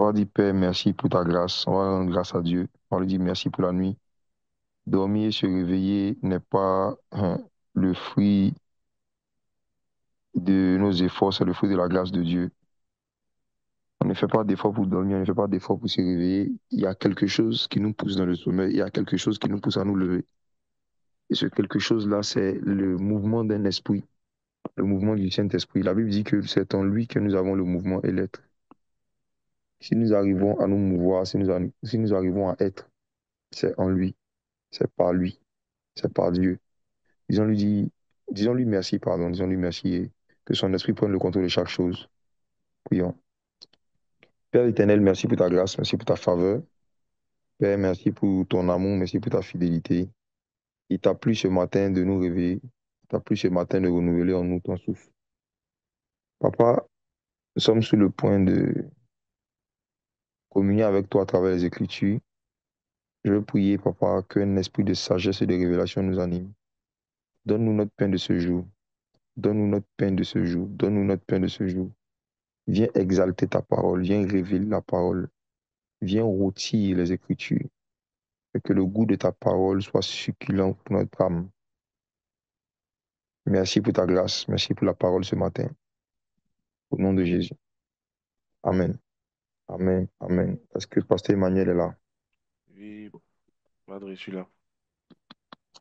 va dire Père, merci pour ta grâce. On va rendre grâce à Dieu. On va lui dire merci pour la nuit. Dormir et se réveiller n'est pas le fruit de nos efforts, c'est le fruit de la grâce de Dieu. On ne fait pas d'efforts pour dormir, on ne fait pas d'efforts pour se réveiller. Il y a quelque chose qui nous pousse dans le sommeil, il y a quelque chose qui nous pousse à nous lever. Et ce quelque chose-là, c'est le mouvement d'un esprit, le mouvement du Saint-Esprit. La Bible dit que c'est en lui que nous avons le mouvement et l'être. Si nous arrivons à nous mouvoir, si nous arrivons à être, c'est en lui, c'est par lui, c'est par Dieu. Disons-lui dit- disons-lui merci, pardon, disons-lui merci et que son esprit prenne le contrôle de chaque chose. Prions. Père éternel, merci pour ta grâce, merci pour ta faveur. Père, merci pour ton amour, merci pour ta fidélité. Il t'a plu ce matin de nous réveiller. Il t'a plu ce matin de renouveler en nous ton souffle. Papa, nous sommes sur le point de communier avec toi à travers les Écritures. Je veux prier, papa, qu'un esprit de sagesse et de révélation nous anime. Donne-nous notre pain de ce jour. Donne-nous notre pain de ce jour. Donne-nous notre pain de ce jour. Viens exalter ta parole. Viens révéler la parole. Viens rôtir les Écritures. Et que le goût de ta parole soit succulent pour notre âme. Merci pour ta grâce. Merci pour la parole ce matin. Au nom de Jésus. Amen. Amen. Amen. Est-ce que Pasteur Emmanuel est là? Oui, Madre, je suis là.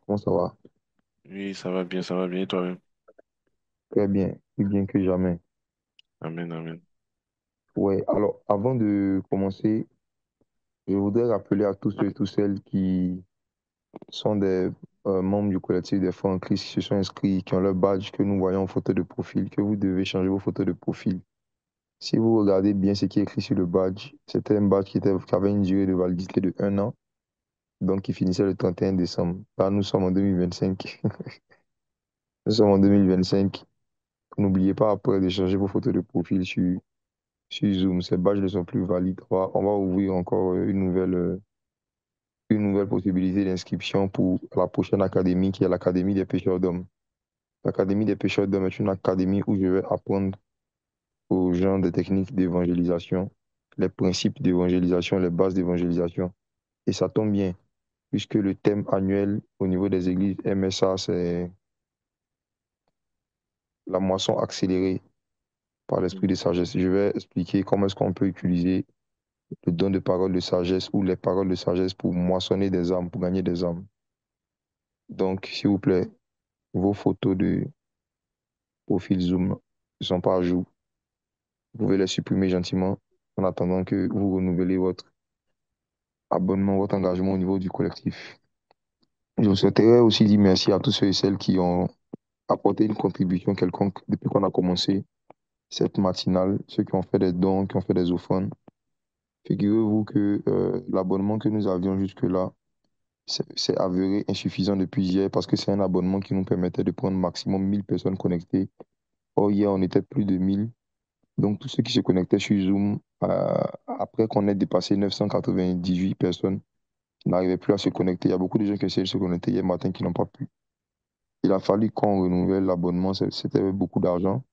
Comment ça va? Oui, ça va bien, et toi-même? Très bien. Plus bien que jamais. Amen, amen. Ouais. Alors, avant de commencer, je voudrais rappeler à tous ceux et toutes celles qui sont des membres du collectif des Frères en Christ qui se sont inscrits, qui ont leur badge que nous voyons en photo de profil, que vous devez changer vos photos de profil. Si vous regardez bien ce qui est écrit sur le badge, c'était un badge qui avait une durée de validité de 1 an, donc qui finissait le 31 décembre. Là, nous sommes en 2025. Nous sommes en 2025. N'oubliez pas après de changer vos photos de profil sur Zoom. Ces badges ne sont plus valides. On va ouvrir encore une nouvelle possibilité d'inscription pour la prochaine académie qui est l'Académie des pêcheurs d'hommes. L'Académie des pêcheurs d'hommes est une académie où je vais apprendre aux gens des techniques d'évangélisation, les principes d'évangélisation, les bases d'évangélisation. Et ça tombe bien, puisque le thème annuel au niveau des églises MSA, c'est la moisson accélérée par l'esprit de sagesse. Je vais expliquer comment est-ce qu'on peut utiliser le don de parole de sagesse ou les paroles de sagesse pour moissonner des âmes, pour gagner des âmes. Donc, s'il vous plaît, vos photos de profil Zoom ne sont pas à jour. Vous pouvez les supprimer gentiment en attendant que vous renouvelez votre abonnement, votre engagement au niveau du collectif. Je souhaiterais aussi dire merci à tous ceux et celles qui ont apporté une contribution quelconque depuis qu'on a commencé cette matinale, ceux qui ont fait des dons, qui ont fait des offrandes. Figurez-vous que l'abonnement que nous avions jusque-là, c'est avéré insuffisant depuis hier parce que c'est un abonnement qui nous permettait de prendre maximum 1000 personnes connectées. Or, hier, on était plus de 1000. Donc, tous ceux qui se connectaient sur Zoom, après qu'on ait dépassé 998 personnes, n'arrivaient plus à se connecter. Il y a beaucoup de gens qui essayaient de se connecter hier matin qui n'ont pas pu. Il a fallu qu'on renouvelle l'abonnement. C'était beaucoup d'argent.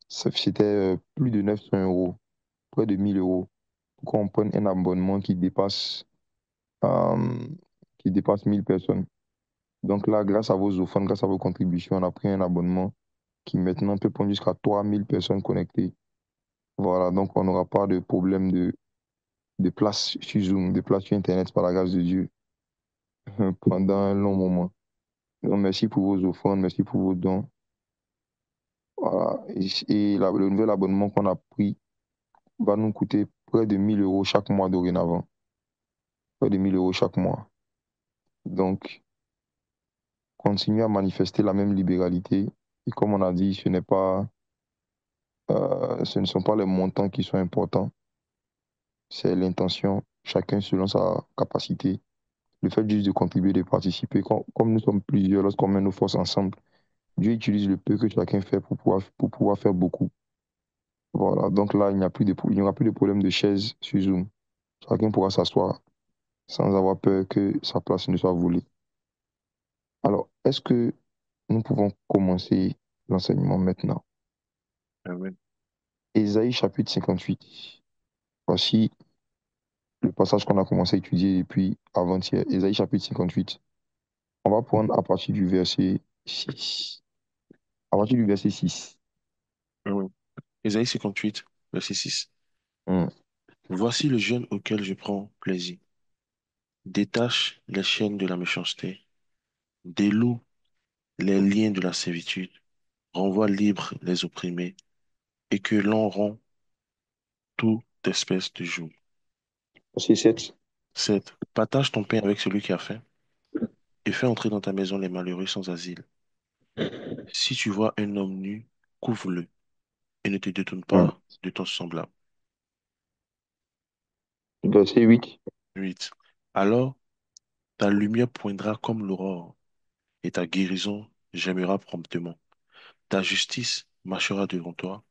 C'était plus de 900 euros, près de 1000 euros, pour qu'on prenne un abonnement euh, qui dépasse 1000 personnes. Donc là, grâce à vos offrandes, grâce à vos contributions, on a pris un abonnement qui maintenant peut prendre jusqu'à 3000 personnes connectées. Voilà, donc on n'aura pas de problème de place sur Zoom, de place sur Internet par la grâce de Dieu pendant un long moment. Donc merci pour vos offrandes, merci pour vos dons. Voilà. Et le nouvel abonnement qu'on a pris va nous coûter près de 1000 euros chaque mois dorénavant. Près de 1000 euros chaque mois. Donc, continuez à manifester la même libéralité. Et comme on a dit, ce ne sont pas les montants qui sont importants, c'est l'intention, chacun selon sa capacité. Le fait juste de contribuer, de participer, comme nous sommes plusieurs, lorsqu'on met nos forces ensemble, Dieu utilise le peu que chacun fait pour pouvoir faire beaucoup. Voilà, donc là, il n'y aura plus de problème de chaise sur Zoom. Chacun pourra s'asseoir sans avoir peur que sa place ne soit volée. Alors, est-ce que nous pouvons commencer l'enseignement maintenant? Amen. Ésaïe chapitre 58. Voici le passage qu'on a commencé à étudier depuis avant-hier, Ésaïe chapitre 58. On va prendre à partir du verset 6. À partir du verset 6. Ah ouais. Ésaïe 58, verset 6. Hmm. Voici le jeûne auquel je prends plaisir. Détache les chaînes de la méchanceté, déloue les liens de la servitude, renvoie libres les opprimés, et que l'on rend toute espèce de joug. Verset 7. 7. Partage ton pain avec celui qui a faim, et fais entrer dans ta maison les malheureux sans asile. Si tu vois un homme nu, couvre-le, et ne te détourne Hmm. pas de ton semblable. Verset 8. 8. Alors ta lumière poindra comme l'aurore, et ta guérison gémira promptement. Ta justice marchera devant toi,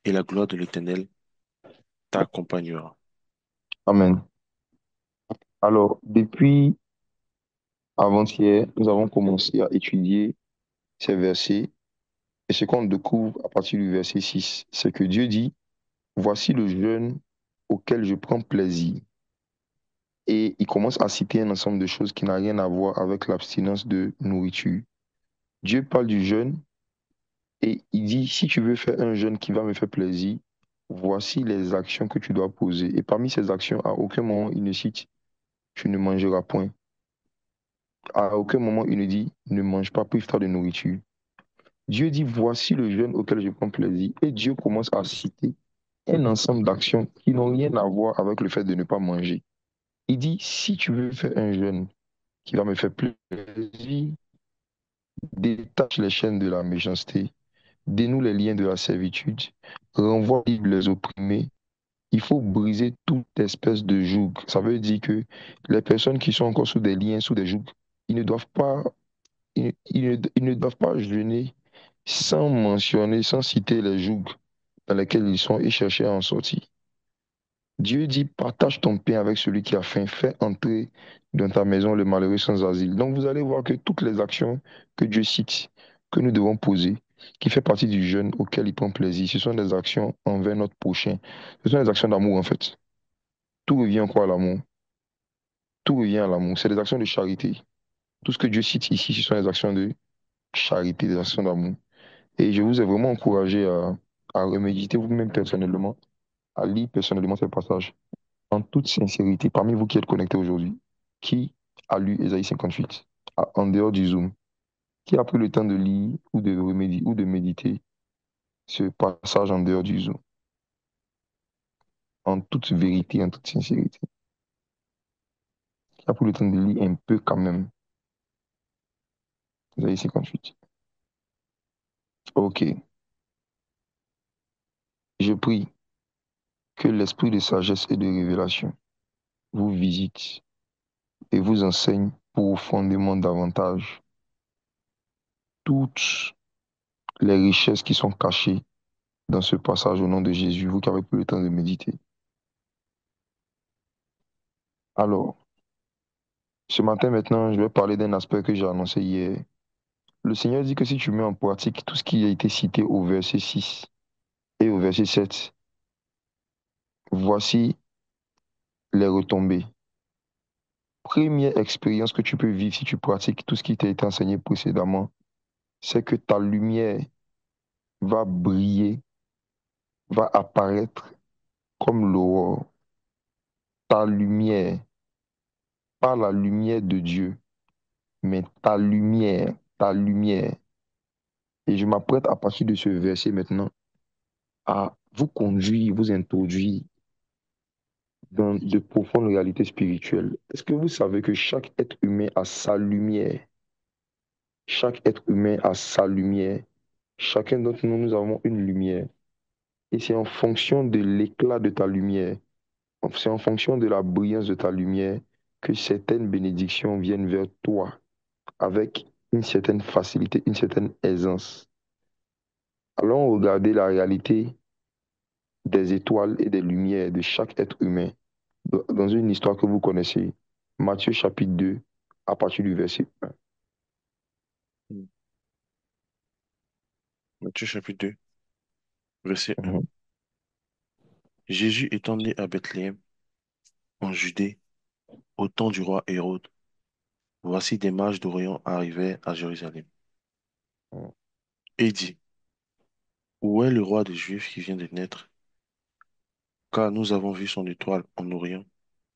et la gloire de l'Éternel t'accompagnera. Amen. Alors, depuis avant-hier, nous avons commencé à étudier ces versets. Et ce qu'on découvre à partir du verset 6, c'est que Dieu dit, voici le jeûne auquel je prends plaisir. Et il commence à citer un ensemble de choses qui n'ont rien à voir avec l'abstinence de nourriture. Dieu parle du jeûne et il dit, si tu veux faire un jeûne qui va me faire plaisir, voici les actions que tu dois poser. Et parmi ces actions, à aucun moment il ne cite, tu ne mangeras point. À aucun moment il ne dit, ne mange pas plus tard de nourriture. Dieu dit, voici le jeûne auquel je prends plaisir. Et Dieu commence à citer un ensemble d'actions qui n'ont rien à voir avec le fait de ne pas manger. Il dit, si tu veux faire un jeûne qui va me faire plaisir, détache les chaînes de la méchanceté, dénoue les liens de la servitude, renvoie libre les opprimés. Il faut briser toute espèce de joug. Ça veut dire que les personnes qui sont encore sous des liens, sous des jougs, ils ne doivent pas, ils ne doivent pas jeûner sans mentionner, sans citer les jougs dans lesquels ils sont et chercher à en sortir. Dieu dit, partage ton pain avec celui qui a faim, fais entrer dans ta maison le malheureux sans asile. Donc vous allez voir que toutes les actions que Dieu cite, que nous devons poser, qui fait partie du jeûne auquel il prend plaisir, ce sont des actions envers notre prochain. Ce sont des actions d'amour en fait. Tout revient quoi à l'amour? Tout revient à l'amour. C'est des actions de charité. Tout ce que Dieu cite ici, ce sont des actions de charité, des actions d'amour. Et je vous ai vraiment encouragé à reméditer vous-même personnellement, à lire personnellement ces passages. En toute sincérité, parmi vous qui êtes connectés aujourd'hui, qui a lu Ésaïe 58 en dehors du Zoom? Qui a pris le temps de lire ou de méditer ce passage en dehors du Zoom? En toute vérité, en toute sincérité. Qui a pris le temps de lire un peu quand même Ésaïe 58? Ok. Je prie que l'esprit de sagesse et de révélation vous visite et vous enseigne profondément davantage toutes les richesses qui sont cachées dans ce passage au nom de Jésus, vous qui avez pris le temps de méditer. Alors, ce matin maintenant, je vais parler d'un aspect que j'ai annoncé hier. Le Seigneur dit que si tu mets en pratique tout ce qui a été cité au verset 6 et au verset 7, voici les retombées. Première expérience que tu peux vivre si tu pratiques tout ce qui t'a été enseigné précédemment, c'est que ta lumière va briller, va apparaître comme l'aurore. Ta lumière, pas la lumière de Dieu, mais ta lumière. Et je m'apprête à partir de ce verset maintenant à vous conduire, vous introduire dans de profondes réalités spirituelles. Est-ce que vous savez que chaque être humain a sa lumière? Chaque être humain a sa lumière. Chacun d'entre nous, nous avons une lumière. Et c'est en fonction de l'éclat de ta lumière, c'est en fonction de la brillance de ta lumière que certaines bénédictions viennent vers toi avec une certaine facilité, une certaine aisance. Allons regarder la réalité des étoiles et des lumières de chaque être humain dans une histoire que vous connaissez. Matthieu chapitre 2, à partir du verset 1. Hmm. Matthieu chapitre 2, verset 1. Mhm, Jésus étant né à Bethléem, en Judée, au temps du roi Hérode, voici des mages d'Orient arrivaient à Jérusalem. Et dit, où est le roi des Juifs qui vient de naître? Car nous avons vu son étoile en Orient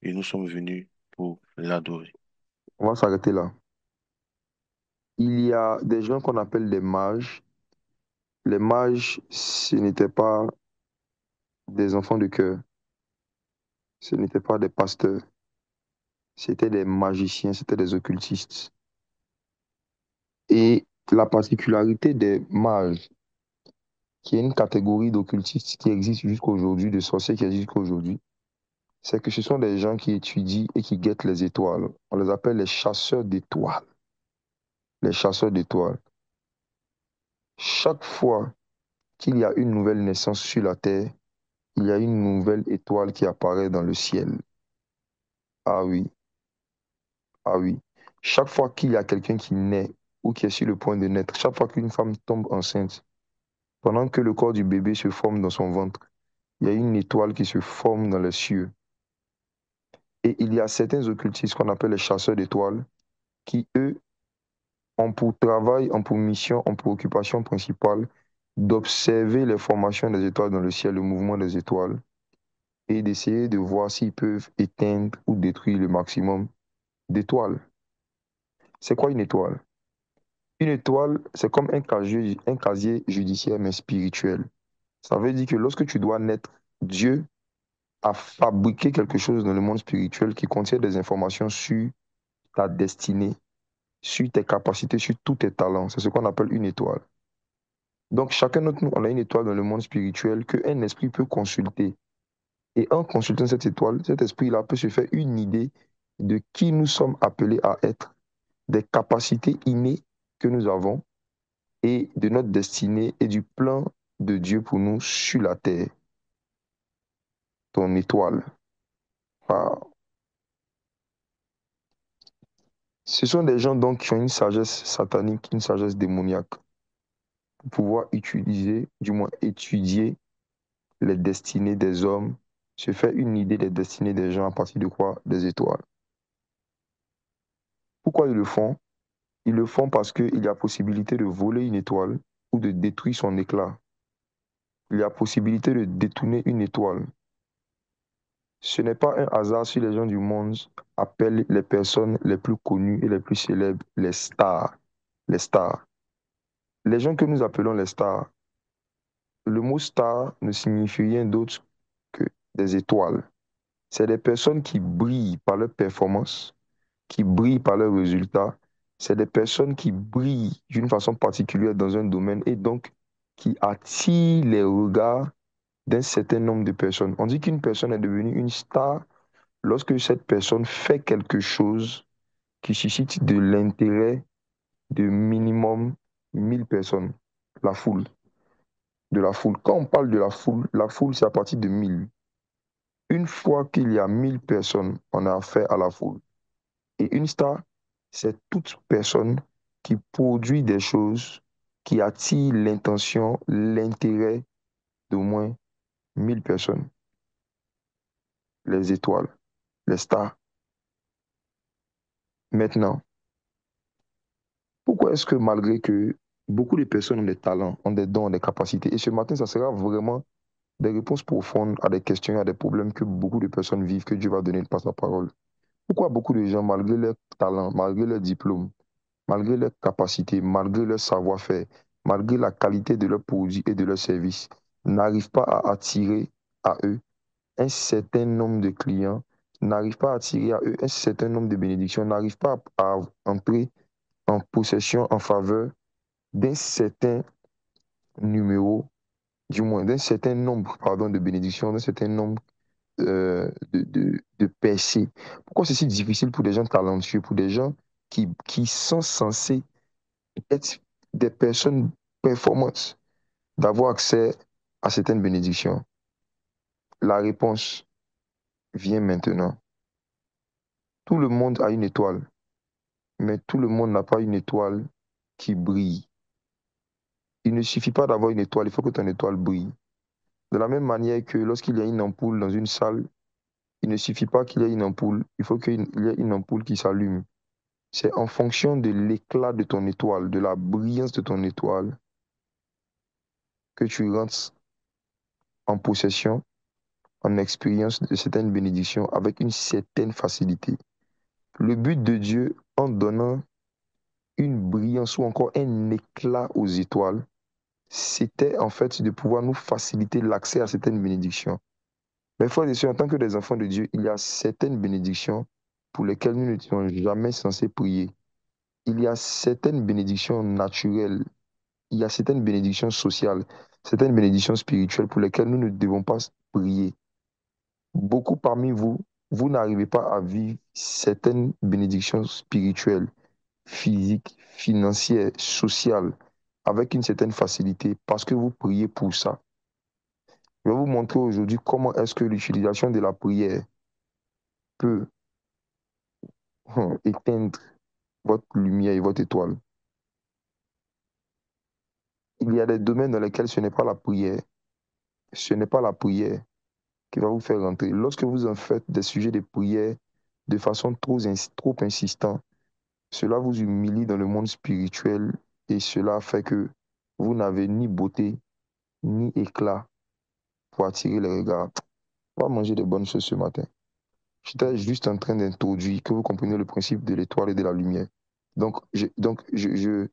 et nous sommes venus pour l'adorer. On va s'arrêter là. Il y a des gens qu'on appelle des mages. Les mages, ce n'étaient pas des enfants de cœur, ce n'étaient pas des pasteurs, c'était des magiciens, c'était des occultistes. Et la particularité des mages, qui est une catégorie d'occultistes qui existe jusqu'à aujourd'hui, de sorciers qui existent jusqu'à aujourd'hui, c'est que ce sont des gens qui étudient et qui guettent les étoiles. On les appelle les chasseurs d'étoiles. Les chasseurs d'étoiles. Chaque fois qu'il y a une nouvelle naissance sur la terre, il y a une nouvelle étoile qui apparaît dans le ciel. Ah oui, ah oui. Chaque fois qu'il y a quelqu'un qui naît ou qui est sur le point de naître, chaque fois qu'une femme tombe enceinte, pendant que le corps du bébé se forme dans son ventre, il y a une étoile qui se forme dans les cieux. Et il y a certains occultistes qu'on appelle les chasseurs d'étoiles qui, eux, ont pour travail, ont pour mission, ont pour occupation principale d'observer les formations des étoiles dans le ciel, le mouvement des étoiles, et d'essayer de voir s'ils peuvent éteindre ou détruire le maximum d'étoiles. C'est quoi une étoile? Une étoile, c'est comme un casier judiciaire, mais spirituel. Ça veut dire que lorsque tu dois naître, Dieu a fabriqué quelque chose dans le monde spirituel qui contient des informations sur ta destinée, sur tes capacités, sur tous tes talents. C'est ce qu'on appelle une étoile. Donc, chacun d'entre nous, on a une étoile dans le monde spirituel qu'un esprit peut consulter. Et en consultant cette étoile, cet esprit-là peut se faire une idée de qui nous sommes appelés à être, des capacités innées que nous avons et de notre destinée et du plan de Dieu pour nous sur la terre. Ton étoile. Ah. Ce sont des gens donc qui ont une sagesse satanique, une sagesse démoniaque pour pouvoir utiliser, du moins étudier les destinées des hommes, se faire une idée des destinées des gens à partir de quoi? Des étoiles. Pourquoi ils le font? Ils le font parce qu'il y a possibilité de voler une étoile ou de détruire son éclat. Il y a possibilité de détourner une étoile. Ce n'est pas un hasard si les gens du monde appellent les personnes les plus connues et les plus célèbres les stars. Les stars. Les gens que nous appelons les stars, le mot star ne signifie rien d'autre que des étoiles. C'est des personnes qui brillent par leur performance, qui brillent par leurs résultats. C'est des personnes qui brillent d'une façon particulière dans un domaine et donc qui attirent les regards d'un certain nombre de personnes. On dit qu'une personne est devenue une star lorsque cette personne fait quelque chose qui suscite de l'intérêt de minimum 1000 personnes, la foule, de la foule. Quand on parle de la foule, c'est à partir de 1000. Une fois qu'il y a 1000 personnes, on a affaire à la foule. Et une star, c'est toute personne qui produit des choses qui attirent l'intention, l'intérêt d'au moins 1000 personnes. Les étoiles, les stars. Maintenant, pourquoi est-ce que malgré que beaucoup de personnes ont des talents, ont des dons, ont des capacités, et ce matin, ça sera vraiment des réponses profondes à des questions, à des problèmes que beaucoup de personnes vivent, que Dieu va donner par sa parole. Pourquoi beaucoup de gens, malgré leur talent, malgré leur diplôme, malgré leurs capacités, malgré leur savoir-faire, malgré la qualité de leurs produits et de leurs services, n'arrivent pas à attirer à eux un certain nombre de clients, n'arrivent pas à attirer à eux un certain nombre de bénédictions, n'arrivent pas à entrer en possession, en faveur d'un certain numéro, du moins d'un certain nombre, pardon, de bénédictions, d'un certain nombre de percées. Pourquoi c'est si difficile pour des gens talentueux, pour des gens qui sont censés être des personnes performantes, d'avoir accès à certaines bénédictions? La réponse vient maintenant. Tout le monde a une étoile, mais tout le monde n'a pas une étoile qui brille. Il ne suffit pas d'avoir une étoile, il faut que ton étoile brille. De la même manière que lorsqu'il y a une ampoule dans une salle, il ne suffit pas qu'il y ait une ampoule, il faut qu'il y ait une ampoule qui s'allume. C'est en fonction de l'éclat de ton étoile, de la brillance de ton étoile, que tu rentres en possession, en expérience de certaines bénédictions avec une certaine facilité. Le but de Dieu, en donnant une brillance ou encore un éclat aux étoiles, c'était en fait de pouvoir nous faciliter l'accès à certaines bénédictions. Mais frères et sœurs, en tant que des enfants de Dieu, il y a certaines bénédictions pour lesquelles nous ne sommes jamais censés prier. Il y a certaines bénédictions naturelles, il y a certaines bénédictions sociales, certaines bénédictions spirituelles pour lesquelles nous ne devons pas prier. Beaucoup parmi vous, vous n'arrivez pas à vivre certaines bénédictions spirituelles, physiques, financières, sociales, avec une certaine facilité parce que vous priez pour ça. Je vais vous montrer aujourd'hui comment est-ce que l'utilisation de la prière peut éteindre votre lumière et votre étoile. Il y a des domaines dans lesquels ce n'est pas la prière qui va vous faire rentrer. Lorsque vous en faites des sujets de prière de façon trop insistante, cela vous humilie dans le monde spirituel et cela fait que vous n'avez ni beauté ni éclat pour attirer les regards. On va manger de bonnes choses ce matin. J'étais juste en train d'introduire que vous compreniez le principe de l'étoile et de la lumière. Je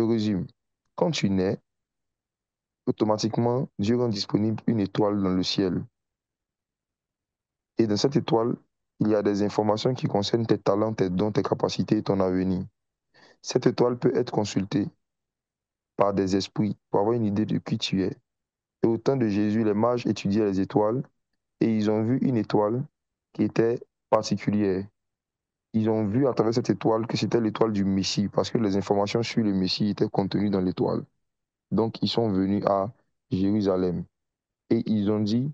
résume. Quand tu nais, automatiquement, Dieu rend disponible une étoile dans le ciel. Et dans cette étoile, il y a des informations qui concernent tes talents, tes dons, tes capacités et ton avenir. Cette étoile peut être consultée par des esprits pour avoir une idée de qui tu es. Et au temps de Jésus, les mages étudiaient les étoiles et ils ont vu une étoile qui était particulière. Ils ont vu à travers cette étoile que c'était l'étoile du Messie parce que les informations sur le Messie étaient contenues dans l'étoile. Donc, ils sont venus à Jérusalem et ils ont dit,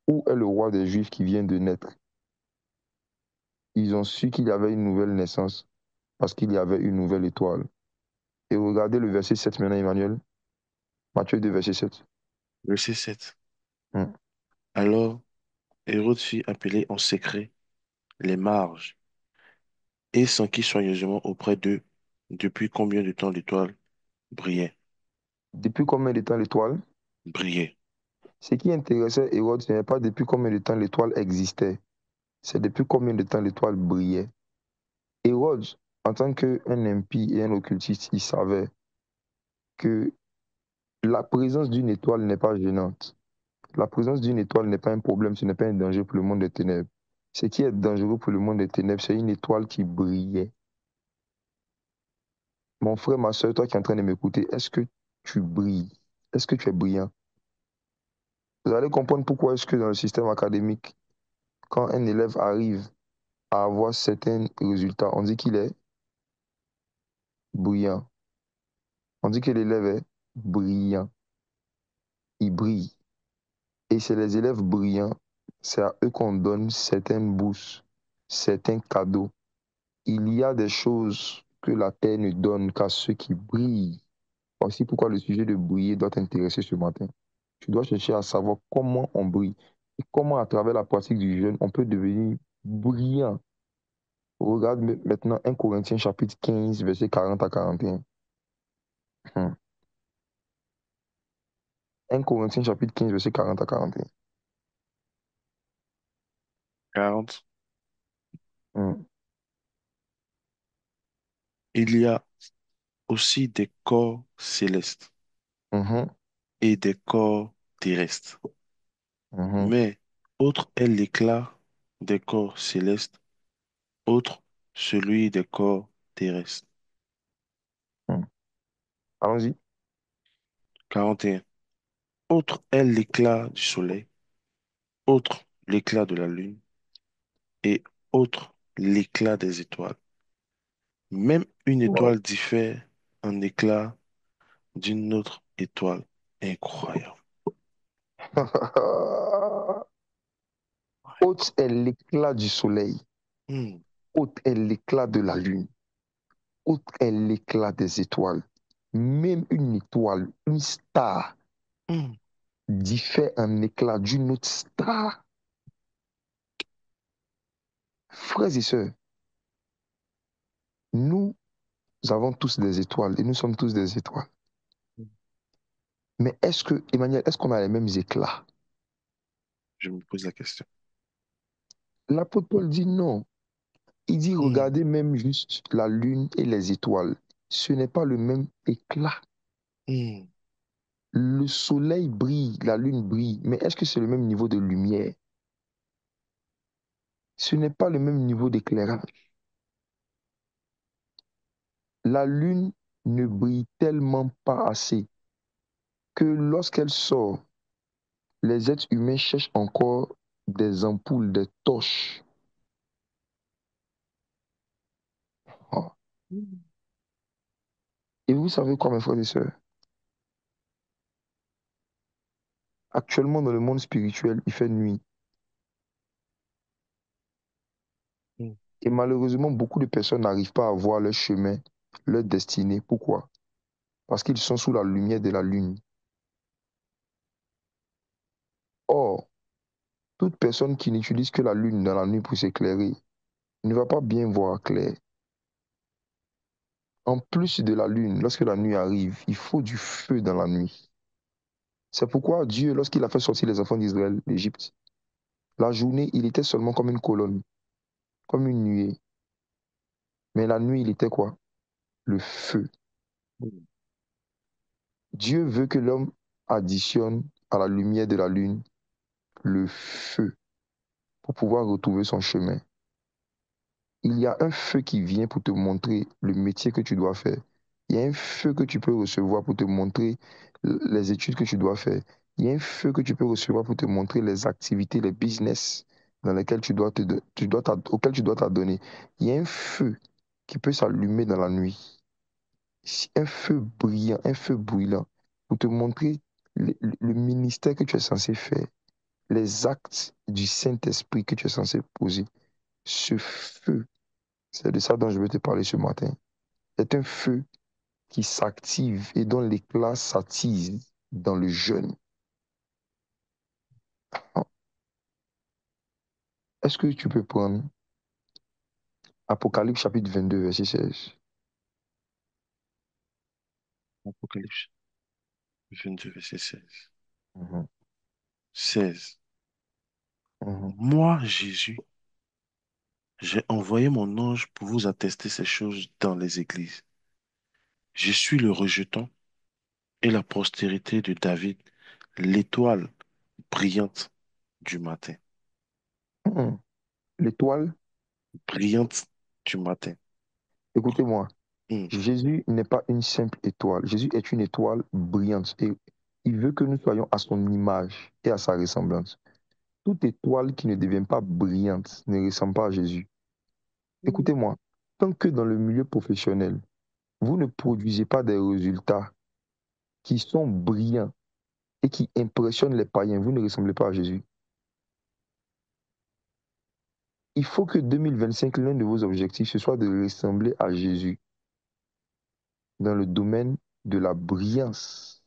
où est le roi des Juifs qui vient de naître? Ils ont su qu'il y avait une nouvelle naissance parce qu'il y avait une nouvelle étoile. Et regardez le verset 7 maintenant, Emmanuel. Matthieu 2, verset 7. Verset 7. Hmm. Alors Hérode fit appeler en secret les marges et s'enquit soigneusement auprès d'eux depuis combien de temps l'étoile brillait. Depuis combien de temps l'étoile? Brillait. Ce qui intéressait Hérode, ce n'est pas depuis combien de temps l'étoile existait, c'est depuis combien de temps l'étoile brillait. Hérode, en tant qu'un impie et un occultiste, il savait que la présence d'une étoile n'est pas gênante. La présence d'une étoile n'est pas un problème, ce n'est pas un danger pour le monde des ténèbres. Ce qui est dangereux pour le monde des ténèbres, c'est une étoile qui brillait. Mon frère, ma soeur, toi qui es en train de m'écouter, est-ce que tu brilles? Est-ce que tu es brillant? Vous allez comprendre pourquoi est-ce que dans le système académique, quand un élève arrive à avoir certains résultats, on dit qu'il est brillant. On dit que l'élève est brillant. Il brille. Et c'est les élèves brillants, c'est à eux qu'on donne certaines bourses, certains cadeaux. Il y a des choses que la terre ne donne qu'à ceux qui brillent. Voici pourquoi le sujet de briller doit t'intéresser ce matin. Tu dois chercher à savoir comment on brille et comment à travers la pratique du jeûne, on peut devenir brillant. Regarde maintenant 1 Corinthiens chapitre 15, verset 40 à 41. 1 Corinthiens chapitre 15, verset 40 à 41. 40. Hum, Il y a aussi des corps célestes mhm, et des corps terrestres. mhm, Mais autre est l'éclat des corps célestes, autre celui des corps terrestres. hum. Allons-y. 41. Autre est l'éclat du soleil, autre l'éclat de la lune et autre l'éclat des étoiles. Même une Wow. étoile diffère en éclat d'une autre étoile. Incroyable. Haute est l'éclat du soleil, Hmm, haute est l'éclat de la lune, haute est l'éclat des étoiles. Même une étoile, une star, hmm. diffère en éclat d'une autre star. Frères et sœurs, nous avons tous des étoiles et nous sommes tous des étoiles. Mais est-ce que, Emmanuel, est-ce qu'on a les mêmes éclats? Je me pose la question. L'apôtre Paul dit non. Il dit, Hmm, regardez même juste la lune et les étoiles. Ce n'est pas le même éclat. hmm, Le soleil brille, la lune brille, mais est-ce que c'est le même niveau de lumière? Ce n'est pas le même niveau d'éclairage. La lune ne brille tellement pas assez que lorsqu'elle sort, les êtres humains cherchent encore des ampoules, des torches. Ah. hmm, Et vous savez quoi, mes frères et sœurs? Actuellement, dans le monde spirituel, il fait nuit. hmm, Et malheureusement, beaucoup de personnes n'arrivent pas à voir leur chemin, leur destinée. Pourquoi? Parce qu'ils sont sous la lumière de la lune. Or, toute personne qui n'utilise que la lune dans la nuit pour s'éclairer ne va pas bien voir clair. En plus de la lune, lorsque la nuit arrive, il faut du feu dans la nuit. C'est pourquoi Dieu, lorsqu'il a fait sortir les enfants d'Israël d'Égypte, la journée, il était seulement comme une colonne, comme une nuée. Mais la nuit, il était quoi? Le feu. hmm. Dieu veut que l'homme additionne à la lumière de la lune le feu pour pouvoir retrouver son chemin. Il y a un feu qui vient pour te montrer le métier que tu dois faire. Il y a un feu que tu peux recevoir pour te montrer les études que tu dois faire. Il y a un feu que tu peux recevoir pour te montrer les activités, les business dans lesquels auxquels tu dois t'adonner. Il y a un feu qui peut s'allumer dans la nuit. Un feu brillant, un feu brûlant pour te montrer le ministère que tu es censé faire, les actes du Saint-Esprit que tu es censé poser. Ce feu, c'est de ça dont je veux te parler ce matin. C'est un feu qui s'active et dont l'éclat s'attise dans le jeûne. Est-ce que tu peux prendre Apocalypse chapitre 22, verset 16? Apocalypse 22, verset 16. Mhm, 16. mhm, Moi, Jésus, j'ai envoyé mon ange pour vous attester ces choses dans les églises. Je suis le rejeton et la postérité de David, l'étoile brillante du matin. mhm. L'étoile, Brillante du matin. écoutez-moi, Hmm, Jésus n'est pas une simple étoile. Jésus est une étoile brillante et il veut que nous soyons à son image et à sa ressemblance. Toute étoile qui ne devient pas brillante ne ressemble pas à Jésus. Écoutez-moi, tant que dans le milieu professionnel, vous ne produisez pas des résultats qui sont brillants et qui impressionnent les païens, vous ne ressemblez pas à Jésus. Il faut que 2025, l'un de vos objectifs, ce soit de ressembler à Jésus dans le domaine de la brillance.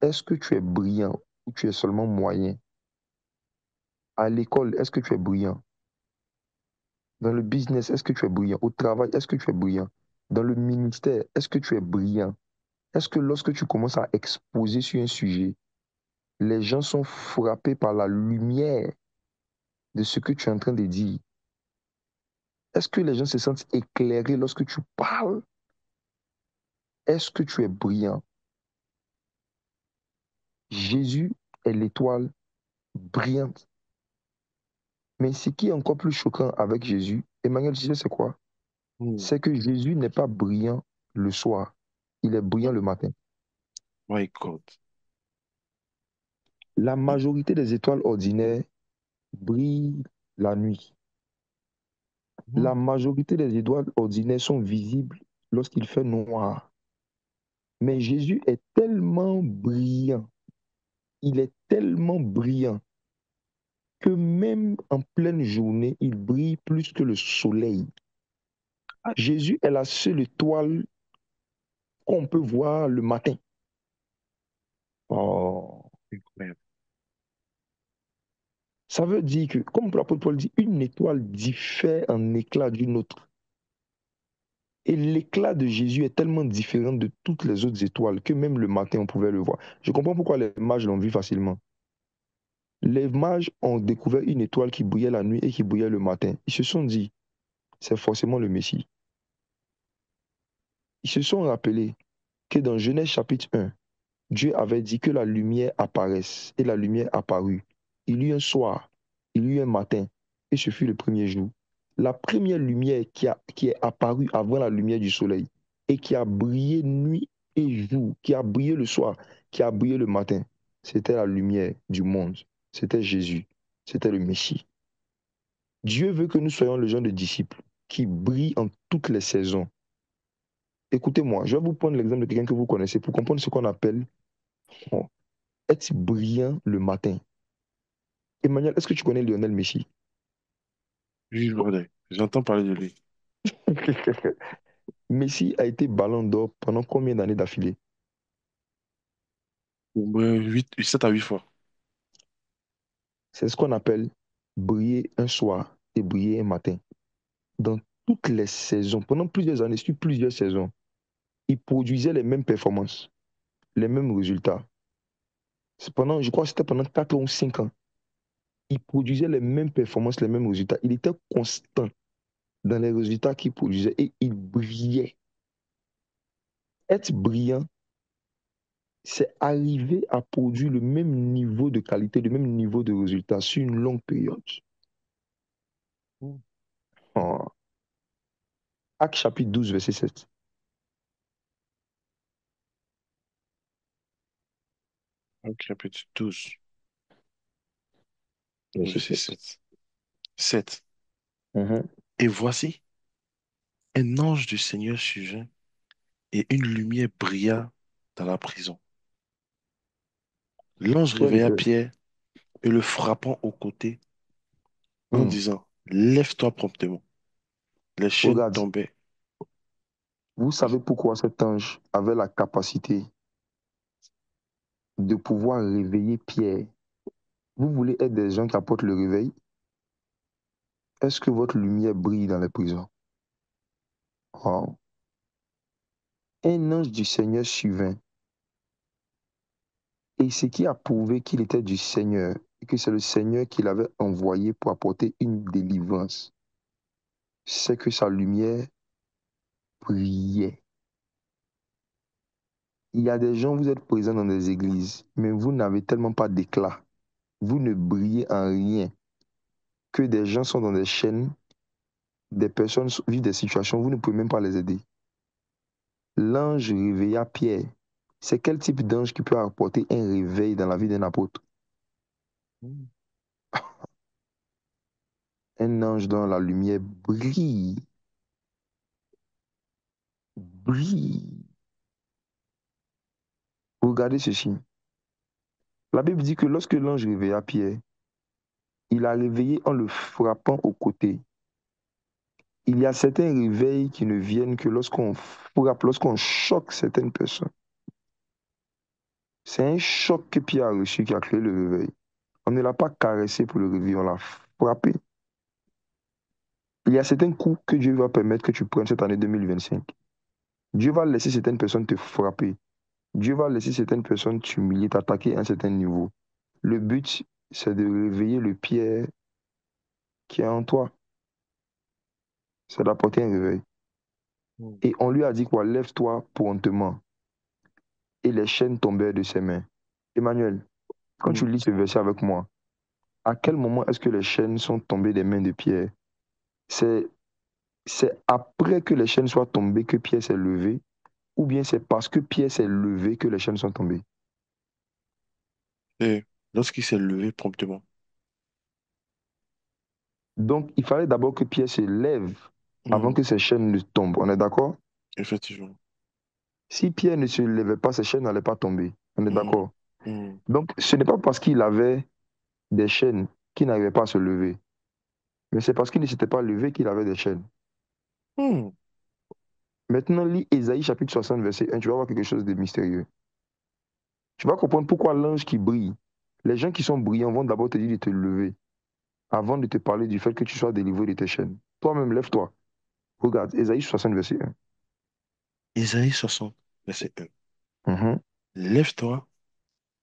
Est-ce que tu es brillant ou tu es seulement moyen? À l'école, est-ce que tu es brillant? Dans le business, est-ce que tu es brillant? Au travail, est-ce que tu es brillant? Dans le ministère, est-ce que tu es brillant? Est-ce que lorsque tu commences à exposer sur un sujet, les gens sont frappés par la lumière de ce que tu es en train de dire? Est-ce que les gens se sentent éclairés lorsque tu parles? Est-ce que tu es brillant? Jésus est l'étoile brillante. Mais ce qui est encore plus choquant avec Jésus, Emmanuel, tu sais c'est quoi? hmm, C'est que Jésus n'est pas brillant le soir, il est brillant hmm. le matin. My God. La Hmm, majorité des étoiles ordinaires brillent la nuit. hmm. La majorité des étoiles ordinaires sont visibles lorsqu'il fait noir. Mais Jésus est tellement brillant, il est tellement brillant que même en pleine journée, il brille plus que le soleil. Jésus est la seule étoile qu'on peut voir le matin. Oh, Incroyable. Ça veut dire que, comme l'apôtre Paul dit, une étoile diffère en éclat d'une autre. Et l'éclat de Jésus est tellement différent de toutes les autres étoiles que même le matin, on pouvait le voir. Je comprends pourquoi les mages l'ont vu facilement. Les mages ont découvert une étoile qui brillait la nuit et qui brillait le matin. Ils se sont dit, c'est forcément le Messie. Ils se sont rappelés que dans Genèse chapitre 1, Dieu avait dit que la lumière apparaisse et la lumière apparut. Il y eut un soir, il y eut un matin et ce fut le premier jour. La première lumière qui est apparue avant la lumière du soleil et qui a brillé nuit et jour, qui a brillé le soir, qui a brillé le matin, c'était la lumière du monde. C'était Jésus. C'était le Messie. Dieu veut que nous soyons le genre de disciples qui brillent en toutes les saisons. Écoutez-moi, je vais vous prendre l'exemple de quelqu'un que vous connaissez pour comprendre ce qu'on appelle oh, être brillant le matin. Emmanuel, est-ce que tu connais Lionel Messi? Oui, bordel. J'entends parler de lui. Messi a été ballon d'or pendant combien d'années d'affilée? Au moins 7 à 8 fois. C'est ce qu'on appelle briller un soir et briller un matin. Dans toutes les saisons, pendant plusieurs années, sur plusieurs saisons, il produisait les mêmes performances, les mêmes résultats. Pendant, je crois que c'était pendant 4 ou 5 ans. Il produisait les mêmes performances, les mêmes résultats. Il était constant dans les résultats qu'il produisait et il brillait. Être brillant, c'est arriver à produire le même niveau de qualité, le même niveau de résultat sur une longue période. Hmm. En Actes chapitre 12, verset 7. Donc, chapitre 12, Verset verset 7. 7. 7. Mhm. Et voici, un ange du Seigneur survint et une lumière brilla dans la prison. L'ange Ouais, réveilla Pierre et le frappant au côté en hmm. disant, lève-toi promptement. Les chaînes Regarde, tombaient. vous Oui. savez pourquoi cet ange avait la capacité de pouvoir réveiller Pierre. Vous voulez être des gens qui apportent le réveil? Est-ce que votre lumière brille dans les prisons? Wow. Un ange du Seigneur survint. Et ce qui a prouvé qu'il était du Seigneur, et que c'est le Seigneur qui l'avait envoyé pour apporter une délivrance, c'est que sa lumière brillait. Il y a des gens, vous êtes présents dans des églises, mais vous n'avez tellement pas d'éclat. Vous ne brillez en rien. Que des gens sont dans des chaînes, des personnes vivent des situations, vous ne pouvez même pas les aider. L'ange réveilla Pierre. C'est quel type d'ange qui peut apporter un réveil dans la vie d'un apôtre? Hmm. Un ange dont la lumière brille, brille. Regardez ceci. La Bible dit que lorsque l'ange réveilla Pierre, il a réveillé en le frappant au côté. Il y a certains réveils qui ne viennent que lorsqu'on frappe, lorsqu'on choque certaines personnes. C'est un choc que Pierre a reçu qui a créé le réveil. On ne l'a pas caressé pour le réveiller, on l'a frappé. Il y a certains coups que Dieu va permettre que tu prennes cette année 2025. Dieu va laisser certaines personnes te frapper. Dieu va laisser certaines personnes t'humilier, t'attaquer à un certain niveau. Le but, c'est de réveiller le Pierre qui est en toi. C'est d'apporter un réveil. Hmm. Et on lui a dit quoi? Lève-toi promptement. Et les chaînes tombèrent de ses mains. Emmanuel, quand Hmm. tu lis ce verset avec moi, à quel moment est-ce que les chaînes sont tombées des mains de Pierre? C'est, c'est après que les chaînes soient tombées que Pierre s'est levé, ou bien c'est parce que Pierre s'est levé que les chaînes sont tombées? Et lorsqu'il s'est levé promptement. Donc, il fallait d'abord que Pierre se lève avant Hmm. que ces chaînes ne tombent. On est d'accord? Effectivement. Si Pierre ne se levait pas, ces chaînes n'allaient pas tomber. On est Hmm. d'accord? Hmm. Donc, ce n'est pas parce qu'il avait des chaînes qu'il n'arrivait pas à se lever, mais c'est parce qu'il ne s'était pas levé qu'il avait des chaînes. Hmm. Maintenant, lis Ésaïe chapitre 60, verset 1, tu vas voir quelque chose de mystérieux. Tu vas comprendre pourquoi l'ange qui brille, les gens qui sont brillants vont d'abord te dire de te lever. avant de te parler du fait que tu sois délivré de tes chaînes. Toi-même, lève-toi. Regarde, Ésaïe 60, verset 1. Ésaïe 60, verset 1. Mhm. Lève-toi,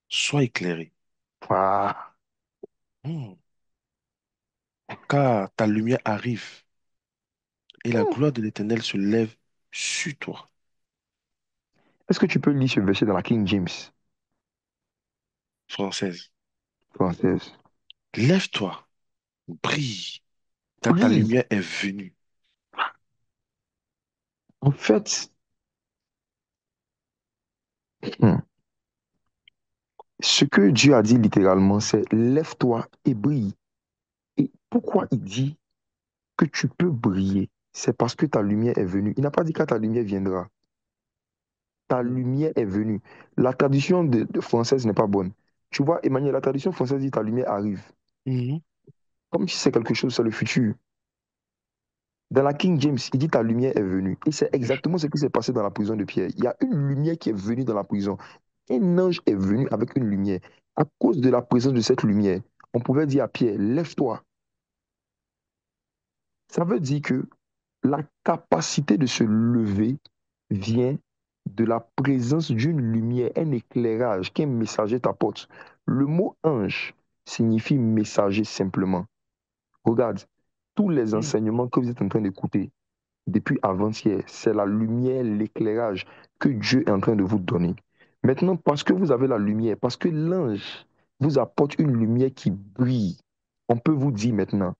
sois éclairé, Ah. Hmm. car ta lumière arrive et la Hmm. gloire de l'Éternel se lève sur toi. Est-ce que tu peux lire ce verset dans la King James Française. française? Lève-toi, brille, car ta Brille. lumière est venue. En fait, hmm, ce que Dieu a dit littéralement, c'est lève-toi et brille. Et pourquoi il dit que tu peux briller? C'est parce que ta lumière est venue. Il n'a pas dit quand ta lumière viendra. Ta Hmm. lumière est venue. La tradition de française n'est pas bonne. Tu vois, Emmanuel, la tradition française dit ta lumière arrive. Mhm. Comme si c'est quelque chose, c'est le futur. Dans la King James, il dit ta lumière est venue. Et c'est exactement ce qui s'est passé dans la prison de Pierre. Il y a une lumière qui est venue dans la prison. Un ange est venu avec une lumière. À cause de la présence de cette lumière, on pouvait dire à Pierre, lève-toi. Ça veut dire que la capacité de se lever vient de la présence d'une lumière, un éclairage qu'un messager t'apporte. Le mot ange signifie messager simplement. Regarde, tous les Hmm. enseignements que vous êtes en train d'écouter depuis avant-hier, c'est la lumière, l'éclairage que Dieu est en train de vous donner. Maintenant, parce que vous avez la lumière, parce que l'ange vous apporte une lumière qui brille, on peut vous dire maintenant,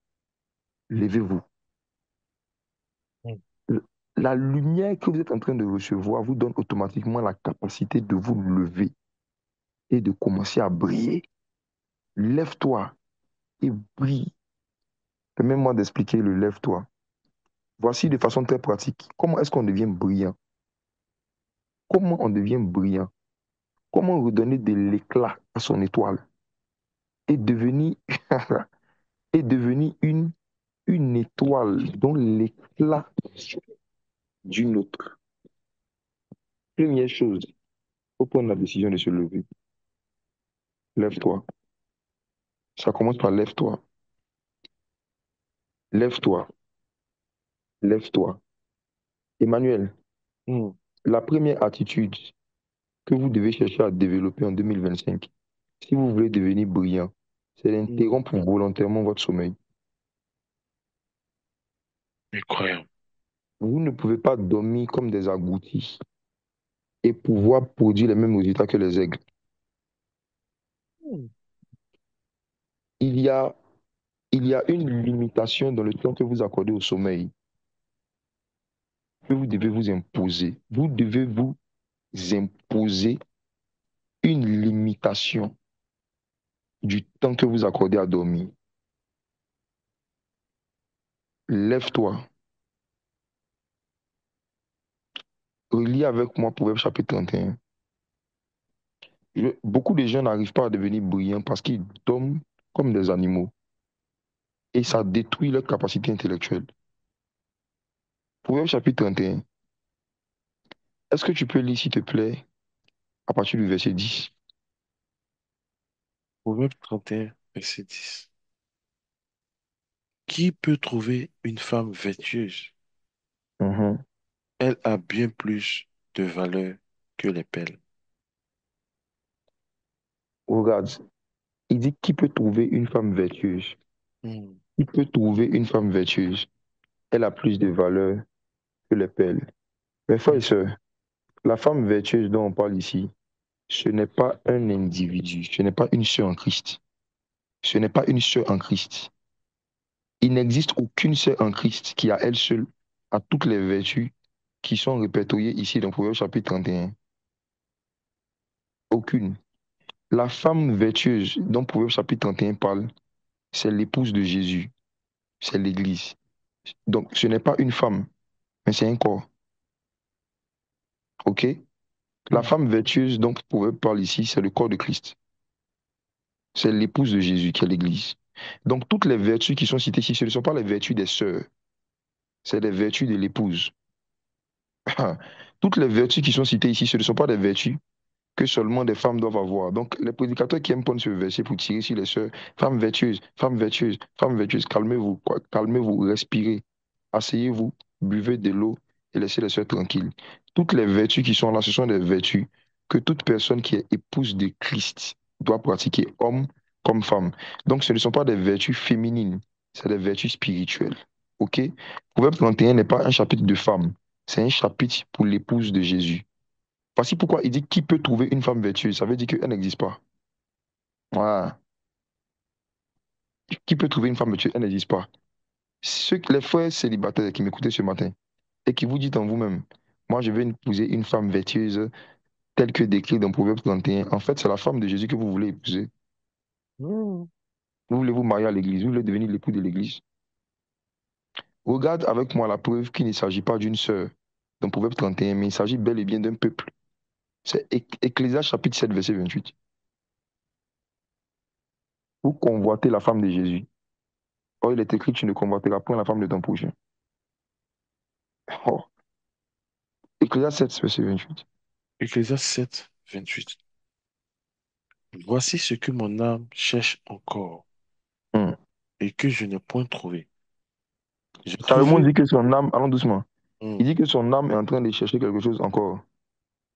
levez-vous. Hmm. La lumière que vous êtes en train de recevoir vous donne automatiquement la capacité de vous lever et de commencer à briller. Lève-toi et brille. Permets-moi d'expliquer le lève-toi. Voici de façon très pratique. Comment est-ce qu'on devient brillant? Comment on devient brillant? Comment redonner de l'éclat à son étoile et devenir, et devenir une étoile dont l'éclat d'une autre? Première chose, il faut prendre la décision de se lever. Lève-toi. Ça commence par lève-toi. Lève-toi. Lève-toi. Emmanuel, Hmm. la première attitude que vous devez chercher à développer en 2025, si vous voulez devenir brillant, c'est Hmm. d'interrompre volontairement votre sommeil. Incroyable. Vous ne pouvez pas dormir comme des agoutis et pouvoir produire les mêmes résultats que les aigles. Hmm. Il y a, il y a une limitation dans le temps que vous accordez au sommeil que vous devez vous imposer. Vous devez vous imposer une limitation du temps que vous accordez à dormir. Lève-toi. Relis avec moi Proverbe chapitre 31. Beaucoup de gens n'arrivent pas à devenir brillants parce qu'ils dorment comme des animaux et ça détruit leur capacité intellectuelle. Proverbe chapitre 31. Est-ce que tu peux lire, s'il te plaît, à partir du verset 10? Proverbe 31, verset 10. Qui peut trouver une femme vertueuse? Mhm. Elle a bien plus de valeur que les perles. Regarde, il dit qui peut trouver une femme vertueuse? Hmm. Qui peut trouver une femme vertueuse? Elle a plus de valeur que les perles. Mes frères et Mhm. sœurs, la femme vertueuse dont on parle ici, ce n'est pas un individu, ce n'est pas une sœur en Christ. Ce n'est pas une sœur en Christ. Il n'existe aucune sœur en Christ qui, à elle seule, a toutes les vertus qui sont répertoriées ici dans Proverbe chapitre 31. Aucune. La femme vertueuse dont Proverbe chapitre 31 parle, c'est l'épouse de Jésus, c'est l'Église. Donc, ce n'est pas une femme, mais c'est un corps. OK? La Hmm. femme vertueuse dont Proverbe parle ici, c'est le corps de Christ. C'est l'épouse de Jésus qui est l'Église. Donc, toutes les vertus qui sont citées ici, ce ne sont pas les vertus des sœurs, c'est les vertus de l'épouse. Toutes les vertus qui sont citées ici, ce ne sont pas des vertus que seulement des femmes doivent avoir. Donc, les prédicateurs qui aiment prendre ce verset pour tirer sur les sœurs, femmes vertueuses, femmes vertueuses, femmes vertueuses, calmez-vous, quoi. Calmez-vous, respirez, asseyez-vous, buvez de l'eau et laissez les sœurs tranquilles. Toutes les vertus qui sont là, ce sont des vertus que toute personne qui est épouse de Christ doit pratiquer, homme comme femme. Donc, ce ne sont pas des vertus féminines, c'est des vertus spirituelles. OK? Proverbe 31 n'est pas un chapitre de femmes, c'est un chapitre pour l'épouse de Jésus. Voici pourquoi il dit qui peut trouver une femme vertueuse. Ça veut dire qu'elle n'existe pas. Voilà. Qui peut trouver une femme vertueuse? Elle n'existe pas. Les frères célibataires qui m'écoutaient ce matin et qui vous dites en vous-même, moi je vais épouser une femme vertueuse telle que décrite dans Proverbe 31. En fait, c'est la femme de Jésus que vous voulez épouser. Hmm. Vous voulez vous marier à l'église. Vous voulez devenir l'époux de l'église. Regarde avec moi la preuve qu'il ne s'agit pas d'une sœur dans Proverbe 31, mais il s'agit bel et bien d'un peuple. C'est Ecclésiaste chapitre 7, verset 28. Vous convoitez la femme de Jésus. Or, il est écrit, tu ne convoiteras point la femme de ton prochain. Oh. Ecclésiaste 7, verset 28. Ecclésiaste 7, 28. Voici ce que mon âme cherche encore Hmm. et que je n'ai point trouvé. J'ai Salomon trouvé. dit que son âme, allons doucement, Hmm, il dit que son âme est en train de chercher quelque chose encore.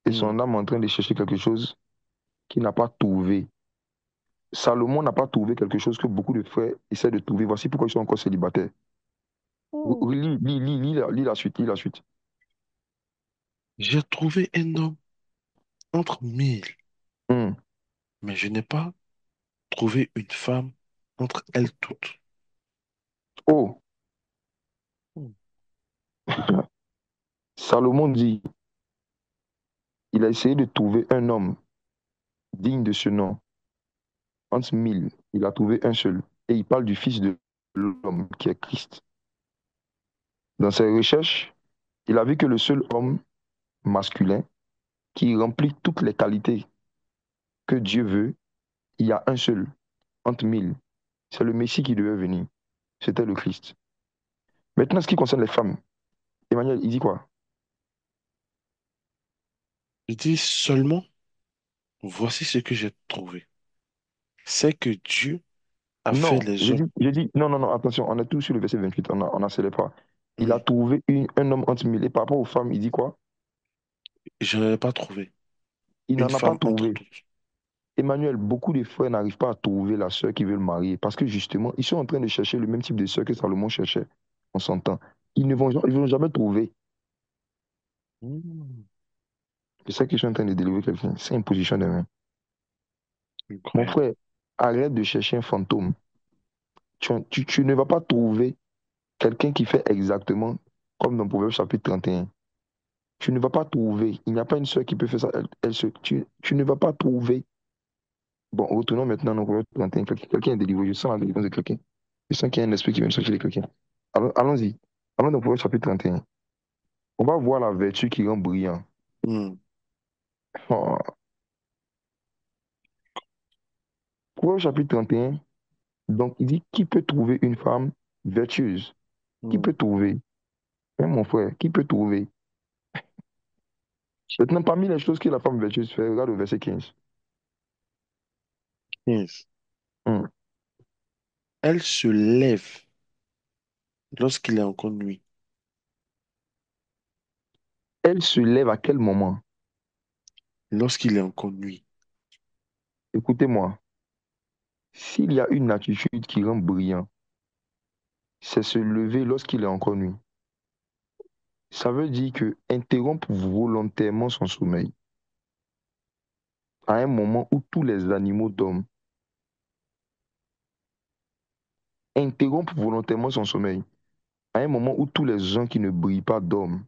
Et hmm. son âme est en train de chercher quelque chose qu'il n'a pas trouvé. Salomon n'a pas trouvé quelque chose que beaucoup de frères essaient de trouver. Voici pourquoi ils sont encore célibataires. Lis la suite, lis la suite. J'ai trouvé un homme entre mille, Hmm. mais je n'ai pas trouvé une femme entre elles toutes. Oh, Hmm. Salomon dit, il a essayé de trouver un homme digne de ce nom. Entre mille, il a trouvé un seul. Et il parle du Fils de l'homme, qui est Christ. Dans ses recherches, il a vu que le seul homme masculin qui remplit toutes les qualités que Dieu veut, il y a un seul, entre mille. C'est le Messie qui devait venir. C'était le Christ. Maintenant, ce qui concerne les femmes, Emmanuel, il dit quoi? Je dis seulement, voici ce que j'ai trouvé. C'est que Dieu a fait Non, les hommes. non, non, non, attention, on est tous sur le verset 28, on n'accélère pas. Il a Hmm. trouvé un homme entre mille. Et par rapport aux femmes, il dit quoi? Je n'en ai pas trouvé Il une n'en a pas femme entre trouvé. toutes. Emmanuel, beaucoup de frères n'arrivent pas à trouver la sœur qu'ils veulent marier parce que justement, ils sont en train de chercher le même type de sœur que Salomon cherchait. On s'entend. Ils vont jamais trouver. Hmm. C'est ça qu'ils sont en train de délivrer quelqu'un. C'est une position de main. Mon Incroyable. frère, arrête de chercher un fantôme. Tu ne vas pas trouver quelqu'un qui fait exactement comme dans Proverbe chapitre 31. Tu ne vas pas trouver. Il n'y a pas une sœur qui peut faire ça. Tu ne vas pas trouver. Bon, retournons maintenant dans Proverbe 31. Quelqu'un est délivré. Je sens la délivrance de quelqu'un. Je sens qu'il y a un esprit qui vient de sortir de quelqu'un. Allons-y. Allons dans Proverbe chapitre 31. On va voir la vertu qui rend brillant. Hmm. Oh. Proverbe chapitre 31. Donc, il dit, qui peut trouver une femme vertueuse? Qui Hmm. peut trouver? Hein, mon frère, qui peut trouver? Maintenant, parmi les choses que la femme vertueuse fait, regarde le verset 15. 15. Hmm. Elle se lève lorsqu'il est encore nuit. Elle se lève à quel moment? Lorsqu'il est encore nuit. Écoutez-moi. S'il y a une attitude qui rend brillant, c'est se lever lorsqu'il est encore nuit. Ça veut dire que interrompre volontairement son sommeil à un moment où tous les animaux dorment, interrompre volontairement son sommeil à un moment où tous les gens qui ne brillent pas dorment,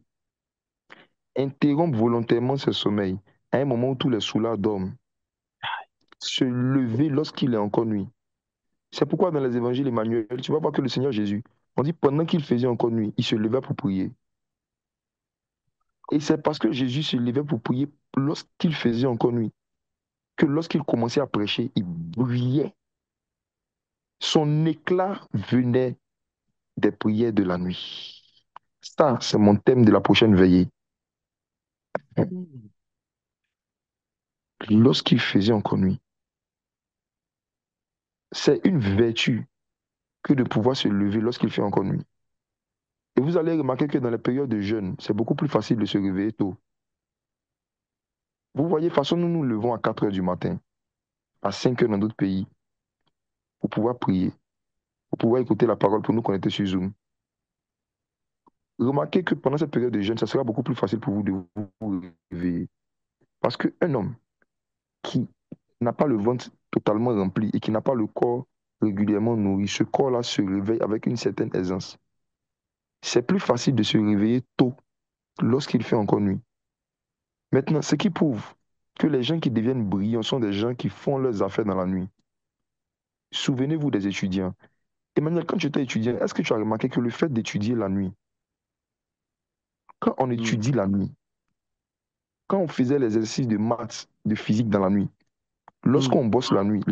interrompre volontairement son sommeil à un moment où tous les soulards dorment, se lever lorsqu'il est encore nuit. C'est pourquoi dans les évangiles Emmanuel, tu vas voir que le Seigneur Jésus, on dit pendant qu'il faisait encore nuit, il se levait pour prier. Et c'est parce que Jésus se levait pour prier lorsqu'il faisait encore nuit, que lorsqu'il commençait à prêcher, il brillait. Son éclat venait des prières de la nuit. Ça, c'est mon thème de la prochaine veillée. Hmm. lorsqu'il faisait encore nuit. C'est une vertu que de pouvoir se lever lorsqu'il fait encore nuit. Et vous allez remarquer que dans les périodes de jeûne, c'est beaucoup plus facile de se réveiller tôt. Vous voyez, de toute façon, nous nous levons à 4 heures du matin, à 5 heures dans d'autres pays, pour pouvoir prier, pour pouvoir écouter la parole, pour nous connecter sur Zoom. Remarquez que pendant cette période de jeûne, ça sera beaucoup plus facile pour vous de vous réveiller. Parce qu'un homme qui n'a pas le ventre totalement rempli et qui n'a pas le corps régulièrement nourri, ce corps-là se réveille avec une certaine aisance. C'est plus facile de se réveiller tôt lorsqu'il fait encore nuit. Maintenant, ce qui prouve que les gens qui deviennent brillants sont des gens qui font leurs affaires dans la nuit. Souvenez-vous des étudiants. Emmanuel, quand tu étais étudiant, est-ce que tu as remarqué que le fait d'étudier la nuit, quand on Hmm. étudie la nuit, quand on faisait les exercices de maths, de physique dans la nuit, Hmm. lorsqu'on bosse la nuit,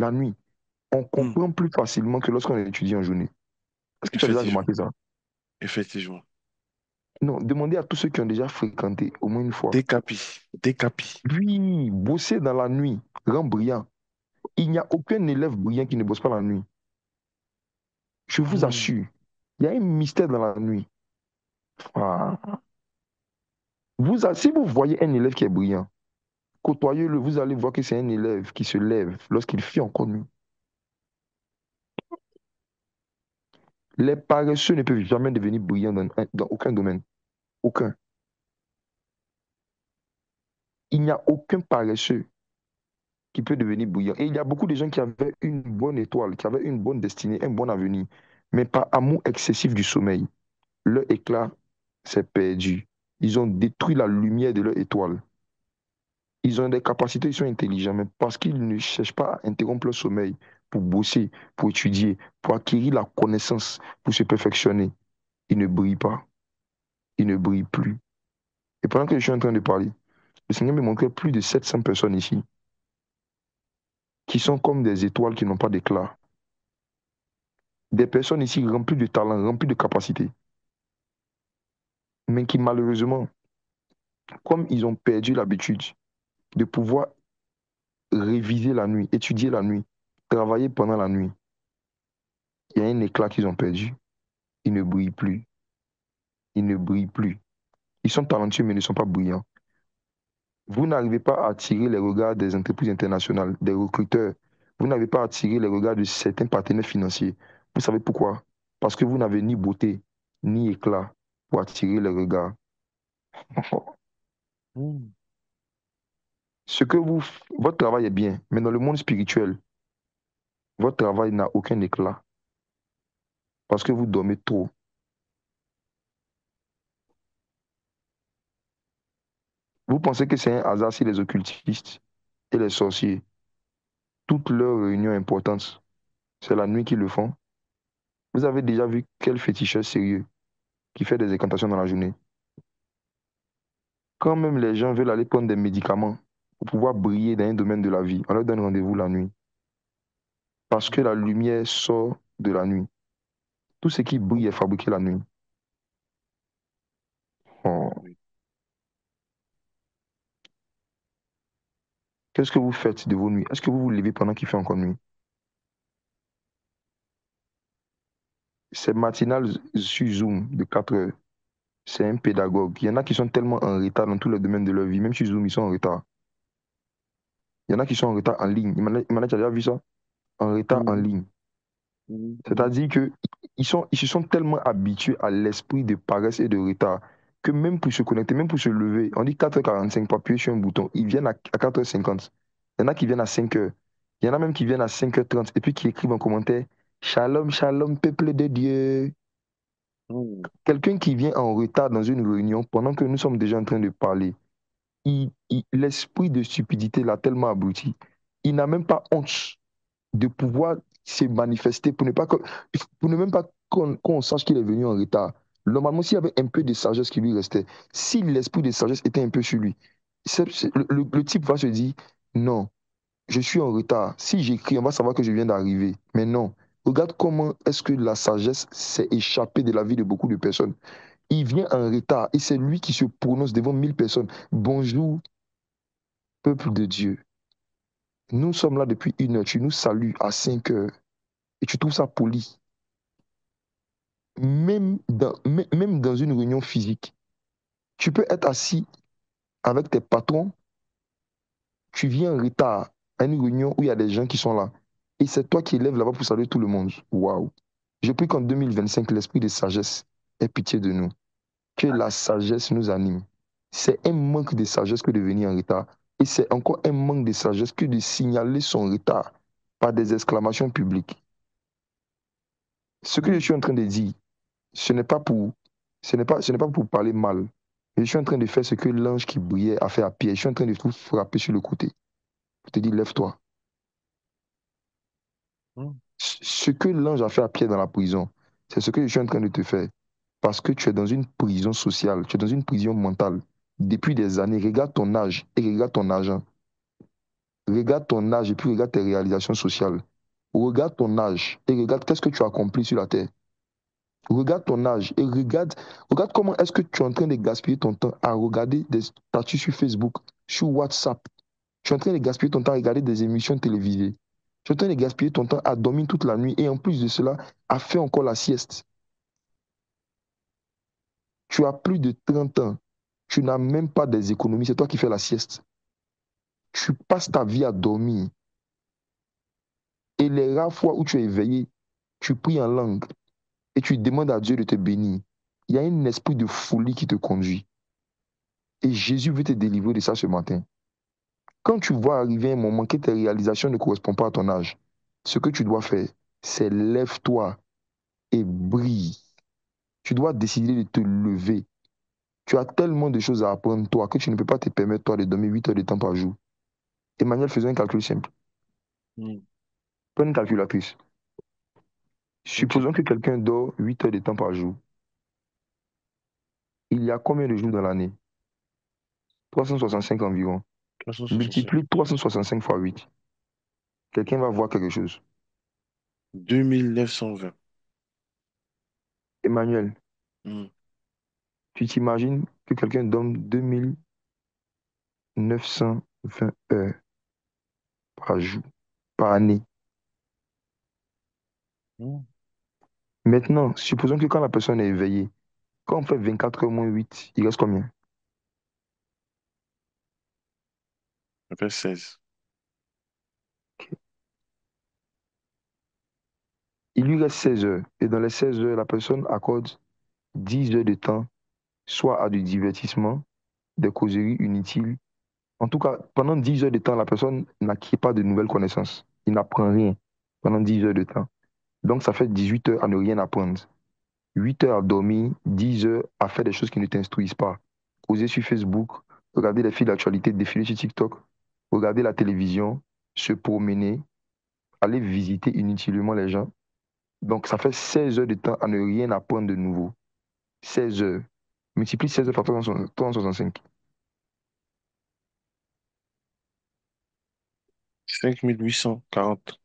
on Hmm. comprend plus facilement que lorsqu'on étudie en journée. Est-ce que tu as déjà Effectivement. remarqué ça? Effectivement. Non, demandez à tous ceux qui ont déjà fréquenté au moins une fois. Décapi. Décapi. Oui, bosser dans la nuit rend brillant. Il n'y a aucun élève brillant qui ne bosse pas la nuit. Je vous Hmm. assure, il y a un mystère dans la nuit. Ah. Si vous voyez un élève qui est brillant, côtoyez-le, vous allez voir que c'est un élève qui se lève lorsqu'il fait encore nuit. Les paresseux ne peuvent jamais devenir brillants dans aucun domaine. Aucun. Il n'y a aucun paresseux qui peut devenir brillant. Et il y a beaucoup de gens qui avaient une bonne étoile, qui avaient une bonne destinée, un bon avenir, mais par amour excessif du sommeil, leur éclat s'est perdu. Ils ont détruit la lumière de leur étoile. Ils ont des capacités, ils sont intelligents, mais parce qu'ils ne cherchent pas à interrompre leur sommeil pour bosser, pour étudier, pour acquérir la connaissance, pour se perfectionner, ils ne brillent pas, ils ne brillent plus. Et pendant que je suis en train de parler, le Seigneur me montrait plus de 700 personnes ici qui sont comme des étoiles qui n'ont pas d'éclat. Des personnes ici remplies de talent, remplies de capacités, mais qui malheureusement, comme ils ont perdu l'habitude de pouvoir réviser la nuit, étudier la nuit, travailler pendant la nuit, il y a un éclat qu'ils ont perdu. Ils ne brillent plus. Ils ne brillent plus. Ils sont talentueux, mais ils ne sont pas brillants. Vous n'arrivez pas à attirer les regards des entreprises internationales, des recruteurs. Vous n'avez pas à attirer les regards de certains partenaires financiers. Vous savez pourquoi? Parce que vous n'avez ni beauté, ni éclat pour attirer les regards. Hmm. Votre travail est bien, mais dans le monde spirituel, votre travail n'a aucun éclat parce que vous dormez trop. Vous pensez que c'est un hasard si les occultistes et les sorciers, toutes leurs réunions importantes, c'est la nuit qu'ils le font? Vous avez déjà vu quel féticheur sérieux qui fait des incantations dans la journée? Quand même les gens veulent aller prendre des médicaments pour pouvoir briller dans un domaine de la vie, on leur donne rendez-vous la nuit. Parce que la lumière sort de la nuit. Tout ce qui brille est fabriqué la nuit. Oh. Oui. Qu'est-ce que vous faites de vos nuits? Est-ce que vous vous levez pendant qu'il fait encore nuit? C'est matinal sur Zoom de 4 heures. C'est un pédagogue. Il y en a qui sont tellement en retard dans tous les domaines de leur vie. Même sur Zoom, ils sont en retard. Il y en a qui sont en retard en ligne. Tu as déjà vu ça? En retard en Mhm. ligne. Mhm. Mhm. C'est-à-dire que ils se sont tellement habitués à l'esprit de paresse et de retard que même pour se connecter, même pour se lever, on dit 4h45 pour appuyer sur un bouton. Ils viennent à 4h50. Il y en a qui viennent à 5h. Il y en a même qui viennent à 5h30 et puis qui écrivent en commentaire Shalom, shalom, peuple de Dieu. Mhm. Quelqu'un qui vient en retard dans une réunion pendant que nous sommes déjà en train de parler, l'esprit de stupidité l'a tellement abruti. Il n'a même pas honte de pouvoir se manifester pour ne même pas qu'on sache qu'il est venu en retard. Normalement, s'il y avait un peu de sagesse qui lui restait, si l'esprit de sagesse était un peu sur lui, le type va se dire, non, je suis en retard. Si j'écris, on va savoir que je viens d'arriver. Mais non, regarde comment est-ce que la sagesse s'est échappée de la vie de beaucoup de personnes. Il vient en retard et c'est lui qui se prononce devant 1000 personnes. Bonjour, peuple de Dieu. Nous sommes là depuis 1 heure, tu nous salues à 5 heures et tu trouves ça poli. Même dans une réunion physique, tu peux être assis avec tes patrons, tu viens en retard à une réunion où il y a des gens qui sont là. Et c'est toi qui lèves là-bas pour saluer tout le monde. Waouh. Je prie qu'en 2025, l'esprit de sagesse ait pitié de nous. Que la sagesse nous anime. C'est un manque de sagesse que de venir en retard. Et c'est encore un manque de sagesse que de signaler son retard par des exclamations publiques. Ce que je Hmm. suis en train de dire, ce n'est pas pour, ce n'est pas pour parler mal. Je suis en train de faire ce que l'ange qui brillait a fait à Pierre. Je suis en train de tout frapper sur le côté. Je te dis, lève-toi. Hmm. Ce que l'ange a fait à Pierre dans la prison, c'est ce que je suis en train de te faire. Parce que tu es dans une prison sociale, tu es dans une prison mentale. Depuis des années, regarde ton âge et regarde ton argent. Regarde ton âge et puis regarde tes réalisations sociales. Regarde ton âge et regarde qu'est-ce que tu as accompli sur la terre. Regarde ton âge et regarde comment est-ce que tu es en train de gaspiller ton temps à regarder des statuts sur Facebook, sur WhatsApp. Tu es en train de gaspiller ton temps à regarder des émissions télévisées. Tu es en train de gaspiller ton temps à dormir toute la nuit et en plus de cela, à faire encore la sieste. Tu as plus de 30 ans. Tu n'as même pas des économies. C'est toi qui fais la sieste. Tu passes ta vie à dormir. Et les rares fois où tu es éveillé, tu pries en langue et tu demandes à Dieu de te bénir. Il y a un esprit de folie qui te conduit. Et Jésus veut te délivrer de ça ce matin. Quand tu vois arriver un moment que tes réalisations ne correspondent pas à ton âge, ce que tu dois faire, c'est lève-toi et brille. Tu dois décider de te lever. Tu as tellement de choses à apprendre, toi, que tu ne peux pas te permettre, toi, de dormir 8 heures de temps par jour. Emmanuel, faisons un calcul simple. Hmm. Prends une calculatrice. Ok. Supposons que quelqu'un dort 8 heures de temps par jour. Il y a combien de jours dans l'année? 365 environ. 365. Multiplie 365 fois 8. Quelqu'un va voir quelque chose. 2920. Emmanuel, Hmm. tu t'imagines que quelqu'un dorme 2920 heures par jour, par année. Hmm. Maintenant, supposons que quand la personne est éveillée, quand on fait 24 heures moins 8, il reste combien? Ça fait 16. Il lui reste 16 heures. Et dans les 16 heures, la personne accorde 10 heures de temps, soit à du divertissement, des causeries inutiles. En tout cas, pendant 10 heures de temps, la personne n'acquiert pas de nouvelles connaissances. Il n'apprend rien pendant 10 heures de temps. Donc, ça fait 18 heures à ne rien apprendre. 8 heures à dormir, 10 heures à faire des choses qui ne t'instruisent pas. Causer sur Facebook, regarder les fils d'actualité, défiler sur TikTok, regarder la télévision, se promener, aller visiter inutilement les gens. Donc, ça fait 16 heures de temps à ne rien apprendre de nouveau. 16 heures. Multiplie 16 heures par 365. 5840.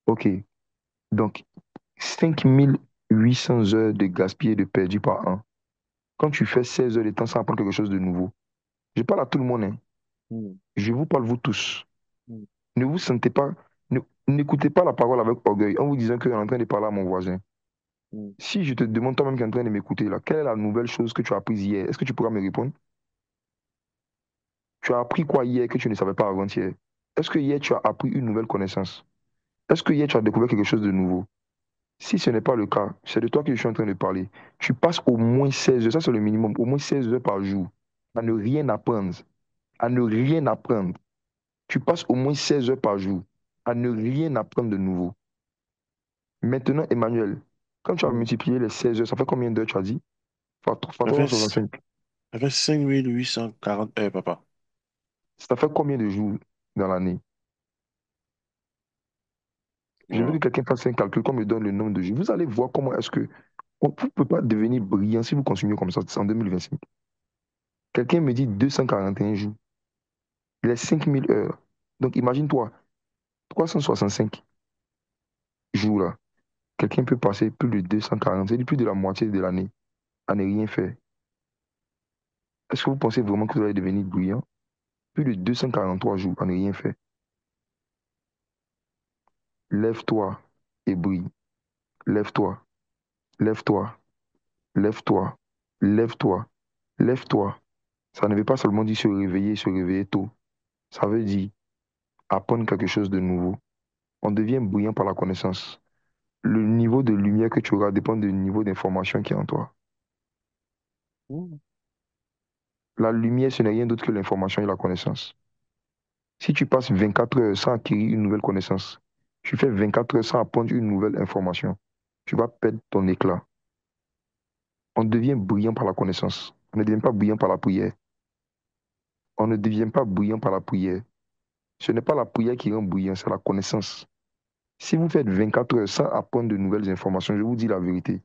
OK. Donc, 5800 heures de gaspillé de perdu par an. Quand tu fais 16 heures de temps sans apprendre quelque chose de nouveau, je parle à tout le monde, hein. Hmm. Je vous parle, vous tous. Hmm. Ne vous sentez pas, n'écoutez pas la parole avec orgueil en vous disant que je suis en train de parler à mon voisin. Hmm. Si je te demande toi-même qui es en train de m'écouter là, quelle est la nouvelle chose que tu as apprise hier? Est-ce que tu pourras me répondre? Tu as appris quoi hier que tu ne savais pas avant-hier? Est-ce que hier tu as appris une nouvelle connaissance? Est-ce que hier tu as découvert quelque chose de nouveau? Si ce n'est pas le cas, c'est de toi que je suis en train de parler. Tu passes au moins 16 heures, ça c'est le minimum, au moins 16 heures par jour à ne Hmm. rien apprendre. À ne rien apprendre. Tu passes au moins 16 heures par jour à ne rien apprendre de nouveau. Maintenant, Emmanuel, quand tu as Hmm. multiplié les 16 heures, ça fait combien d'heures tu as dit? Fois Ça fait, 365. ça fait 5840 heures, papa. Ça fait combien de jours dans l'année? Je veux que Wow. quelqu'un fasse un calcul, qu'on me donne le nombre de jours. Vous allez voir comment est-ce que vous ne pouvez pas devenir brillant si vous continuez comme ça en 2025. Quelqu'un me dit 241 jours. Les 5000 heures. Donc imagine-toi, 365 jours là. Quelqu'un peut passer plus de 240, c'est-à-dire plus de la moitié de l'année à ne rien faire. Est-ce que vous pensez vraiment que vous allez devenir brillant? Plus de 243 jours à ne rien faire. Lève-toi et brille. Lève-toi, lève-toi, lève-toi, lève-toi, lève-toi. Ça ne veut pas seulement dire se réveiller tôt. Ça veut dire apprendre quelque chose de nouveau. On devient brillant par la connaissance. Le niveau de lumière que tu auras dépend du niveau d'information qui est en toi. Mm. La lumière, ce n'est rien d'autre que l'information et la connaissance. Si tu passes 24 heures sans acquérir une nouvelle connaissance, tu fais 24 heures sans apprendre une nouvelle information, tu vas perdre ton éclat. On devient brillant par la connaissance. On ne devient pas brillant par la prière. On ne devient pas brillant par la prière. Ce n'est pas la prière qui rend brillant, c'est la connaissance. Si vous faites 24 heures sans apprendre de nouvelles informations, je vous dis la vérité,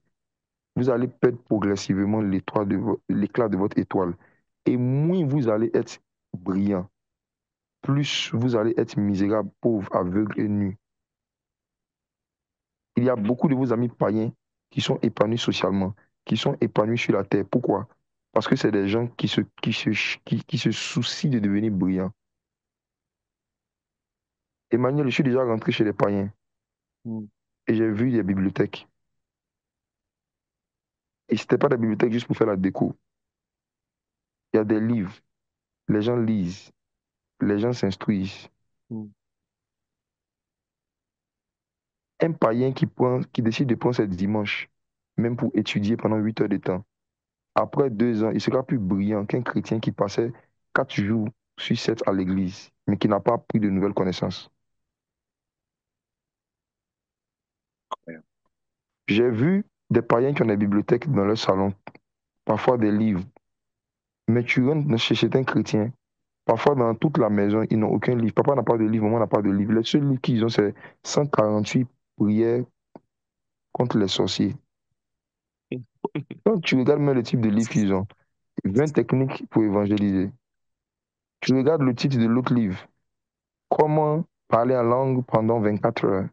vous allez perdre progressivement l'éclat de votre étoile. Et moins vous allez être brillant, plus vous allez être misérable, pauvre, aveugle et nu. Il y a beaucoup de vos amis païens qui sont épanouis socialement, qui sont épanouis sur la terre. Pourquoi? Parce que c'est des gens qui se soucient de devenir brillants. Emmanuel, je suis déjà rentré chez les païens Mm. et j'ai vu des bibliothèques. Et ce n'était pas des bibliothèques juste pour faire la déco. Il y a des livres, les gens lisent, les gens s'instruisent. Mm. Un païen qui décide de prendre ses dimanches, même pour étudier pendant 8 heures de temps, après 2 ans, il sera plus brillant qu'un chrétien qui passait 4 jours sur 7 à l'église, mais qui n'a pas pris de nouvelles connaissances. Ouais. J'ai vu des païens qui ont des bibliothèques dans leur salon, parfois des livres, mais tu rentres chez un chrétien, parfois dans toute la maison, ils n'ont aucun livre. Papa n'a pas de livre, maman n'a pas de livre. Les seuls livres qu'ils ont, c'est 148 prières contre les sorciers. Quand tu regardes même le type de livre qu'ils ont, 20 techniques pour évangéliser. Tu regardes le titre de l'autre livre, comment parler en langue pendant 24 heures.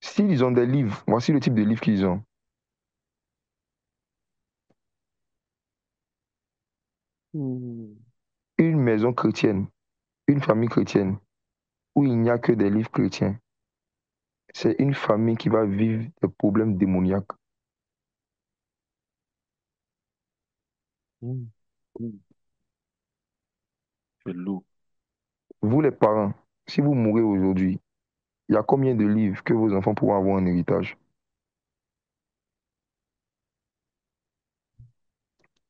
S'ils ont des livres, voici le type de livre qu'ils ont. Mm. Une maison chrétienne, une famille chrétienne, où il n'y a que des livres chrétiens. C'est une famille qui va vivre des problèmes démoniaques. Mm. Mm. C'est lourd. Vous les parents, si vous mourrez aujourd'hui, il y a combien de livres que vos enfants pourront avoir en héritage?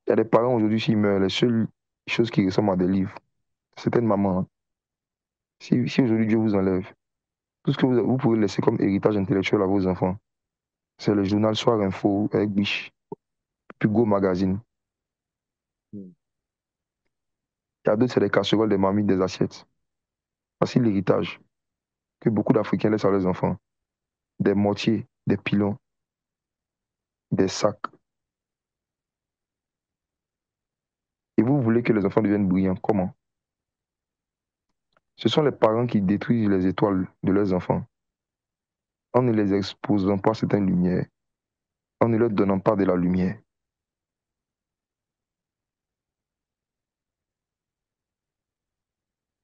Il y a des parents aujourd'hui, s'ils meurent, les seules choses qui ressemblent à des livres, c'est une maman, hein. Si aujourd'hui Dieu vous enlève, tout ce que vous pouvez laisser comme héritage intellectuel à vos enfants, c'est le journal Soir Info avec Biche, puis Go Magazine. Mm. Il y a d'autres, c'est des casseroles, des marmites, des assiettes. Voici l'héritage que beaucoup d'Africains laissent à leurs enfants. Des mortiers, des pilons, des sacs. Et vous voulez que les enfants deviennent brillants. Comment? Ce sont les parents qui détruisent les étoiles de leurs enfants en ne les exposant pas à certaines lumières, en ne leur donnant pas de la lumière.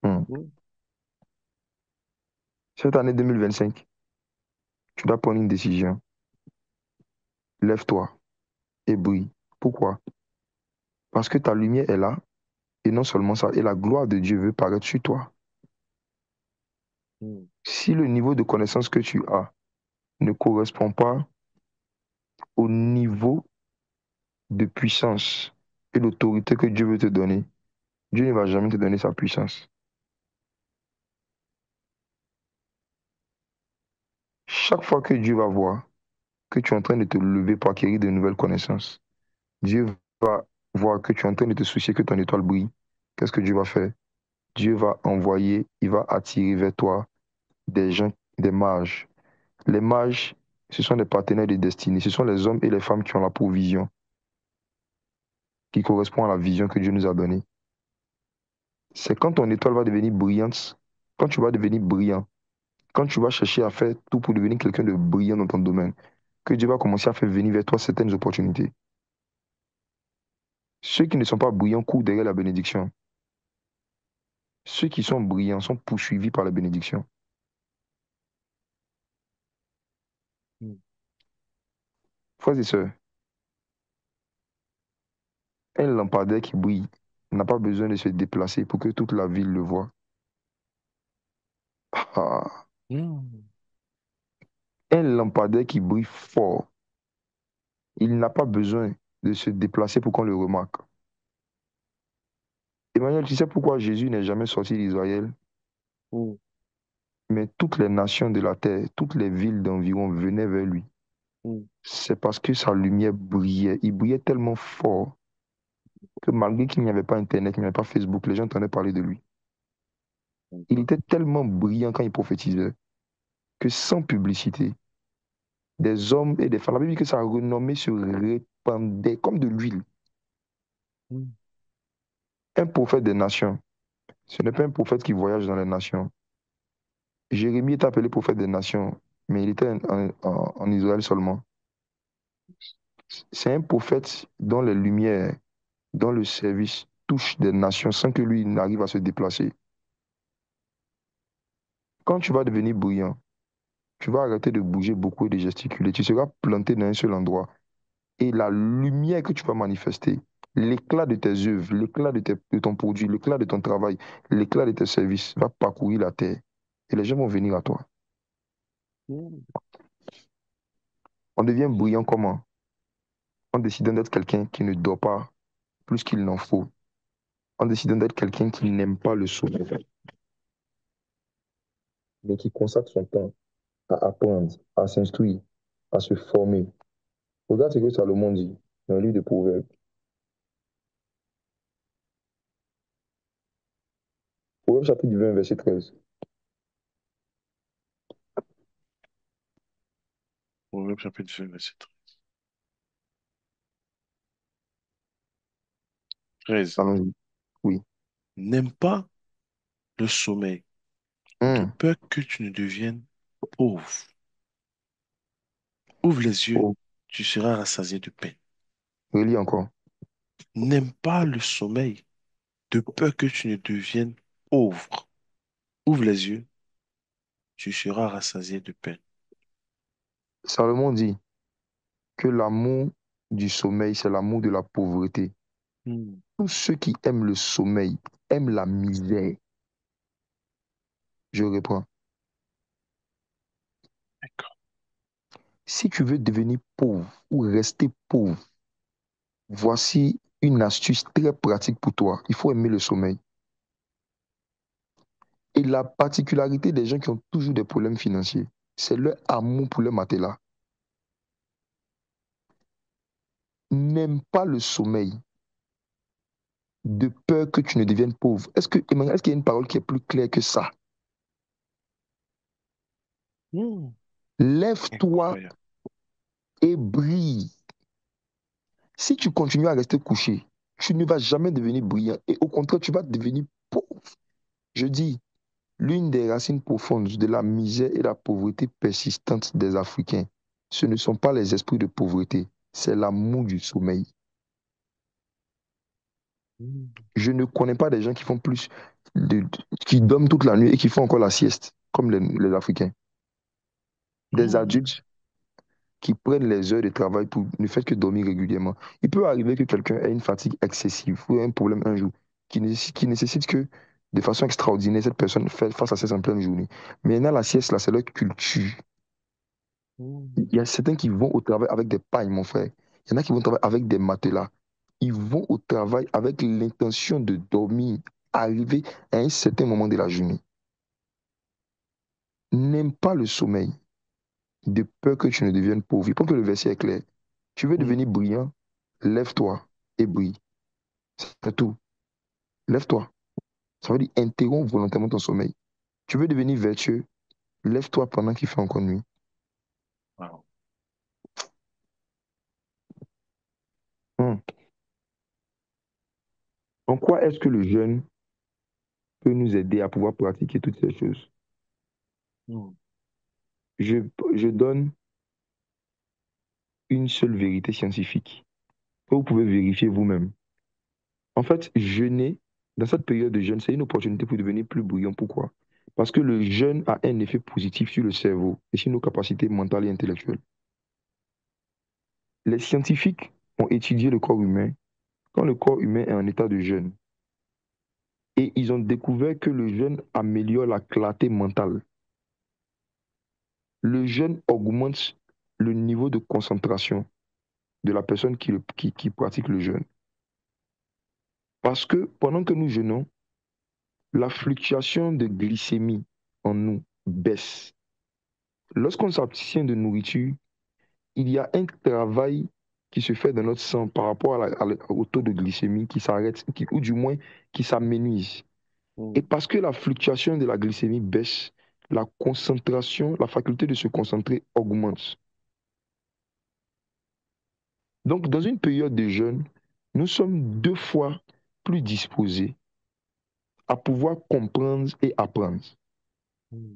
Hmm. Mm. Cette année 2025, tu dois prendre une décision. Lève-toi et brille. Pourquoi? Parce que ta lumière est là, et non seulement ça, et la gloire de Dieu veut paraître sur toi. Mm. Si le niveau de connaissance que tu as ne correspond pas au niveau de puissance et d'autorité que Dieu veut te donner, Dieu ne va jamais te donner sa puissance. Chaque fois que Dieu va voir que tu es en train de te lever pour acquérir de nouvelles connaissances, Dieu va voir que tu es en train de te soucier que ton étoile brille. Qu'est-ce que Dieu va faire? Dieu va envoyer, il va attirer vers toi des gens, des mages. Les mages, ce sont des partenaires de destinée. Ce sont les hommes et les femmes qui ont la provision, qui correspond à la vision que Dieu nous a donnée. C'est quand ton étoile va devenir brillante, quand tu vas devenir brillant, quand tu vas chercher à faire tout pour devenir quelqu'un de brillant dans ton domaine, que Dieu va commencer à faire venir vers toi certaines opportunités. Ceux qui ne sont pas brillants courent derrière la bénédiction. Ceux qui sont brillants sont poursuivis par la bénédiction. mm, Frères et sœurs, un lampadaire qui brille n'a pas besoin de se déplacer pour que toute la ville le voie. Ah, mm, un lampadaire qui brille fort, il n'a pas besoin de se déplacer pour qu'on le remarque. Emmanuel, tu sais pourquoi Jésus n'est jamais sorti d'Israël, mm, mais toutes les nations de la terre, toutes les villes d'environ venaient vers lui. mm. C'est parce que sa lumière brillait. Il brillait tellement fort que malgré qu'il n'y avait pas Internet, qu'il n'y avait pas Facebook, les gens entendaient parler de lui. Il D'accord. était tellement brillant quand il prophétisait que sans publicité, des hommes et des femmes, la Bible dit que sa renommée se répandait comme de l'huile. Mm, Un prophète des nations, ce n'est pas un prophète qui voyage dans les nations. Jérémie est appelé prophète des nations, mais il était en Israël seulement. C'est un prophète dont les lumières, dont le service touche des nations sans que lui n'arrive à se déplacer. Quand tu vas devenir brillant, tu vas arrêter de bouger beaucoup et de gesticuler. Tu seras planté dans un seul endroit. Et la lumière que tu vas manifester, l'éclat de tes œuvres, l'éclat de ton produit, l'éclat de ton travail, l'éclat de tes services va parcourir la terre. Et les gens vont venir à toi. mm, On devient brillant comment? En décidant d'être quelqu'un qui ne dort pas plus qu'il n'en faut. En décidant d'être quelqu'un qui n'aime pas le sommeil, mais qui consacre son temps à apprendre, à s'instruire, à se former. Regarde ce que Salomon dit dans le livre de Proverbes. Proverbes chapitre 20, verset 13. Proverbe chapitre 20, verset 13. Allons-y. Oui. N'aime pas le sommeil, de Hum. peur que tu ne deviennes pauvre. Ouvre les yeux, Oh, tu seras rassasié de paix. relis encore. N'aime pas le sommeil, de peur que tu ne deviennes pauvre. Ouvre les yeux, tu seras rassasié de paix. Salomon dit que l'amour du sommeil, c'est l'amour de la pauvreté. Hmm, Tous ceux qui aiment le sommeil aiment la misère. Je reprends. d'accord. Si tu veux devenir pauvre ou rester pauvre, voici une astuce très pratique pour toi. Il faut aimer le sommeil. Et la particularité des gens qui ont toujours des problèmes financiers, c'est leur amour pour le matelas. N'aime pas le sommeil de peur que tu ne deviennes pauvre. Emmanuel, est-ce qu'il y a une parole qui est plus claire que ça? Hmm, Lève-toi incroyable. et brille. Si tu continues à rester couché, tu ne vas jamais devenir brillant et au contraire, tu vas devenir pauvre. Je dis, l'une des racines profondes de la misère et la pauvreté persistante des Africains, ce ne sont pas les esprits de pauvreté, c'est l'amour du sommeil. Hmm, Je ne connais pas des gens qui font qui dorment toute la nuit et qui font encore la sieste, comme les Africains. Des hmm, adultes qui prennent les heures de travail pour ne faire que dormir régulièrement. Il peut arriver que quelqu'un ait une fatigue excessive ou un problème un jour qui nécessite que, de façon extraordinaire, cette personne fasse face à ça en pleine journée. Mais maintenant, la sieste, là, c'est leur culture. Il hmm, y a certains qui vont au travail avec des pailles, mon frère. Il y en a qui vont au travail avec des matelas. Ils vont au travail avec l'intention de dormir, arriver à un certain moment de la journée. N'aime pas le sommeil, de peur que tu ne deviennes pauvre. Je pense que le verset est clair. Tu veux hmm, devenir brillant, lève-toi et brille. C'est tout. Lève-toi. Ça veut dire interromps volontairement ton sommeil. Tu veux devenir vertueux, lève-toi pendant qu'il fait encore nuit. wow. Hmm. En quoi est-ce que le jeûne peut nous aider à pouvoir pratiquer toutes ces choses? Hmm, Je, je donne une seule vérité scientifique que vous pouvez vérifier vous-même. En fait, jeûner Dans cette période de jeûne, c'est une opportunité pour devenir plus brillant. Pourquoi? Parce que le jeûne a un effet positif sur le cerveau et sur nos capacités mentales et intellectuelles. Les scientifiques ont étudié le corps humain quand le corps humain est en état de jeûne et ils ont découvert que le jeûne améliore la clarté mentale. Le jeûne augmente le niveau de concentration de la personne qui pratique le jeûne. Parce que pendant que nous jeûnons, la fluctuation de glycémie en nous baisse. Lorsqu'on s'abstient de nourriture, il y a un travail qui se fait dans notre sang par rapport au taux de glycémie qui s'arrête, ou du moins qui s'amenuise. Et Mm. parce que la fluctuation de la glycémie baisse, la concentration, la faculté de se concentrer augmente. Donc, dans une période de jeûne, nous sommes 2 fois plus disposés à pouvoir comprendre et apprendre. Mm.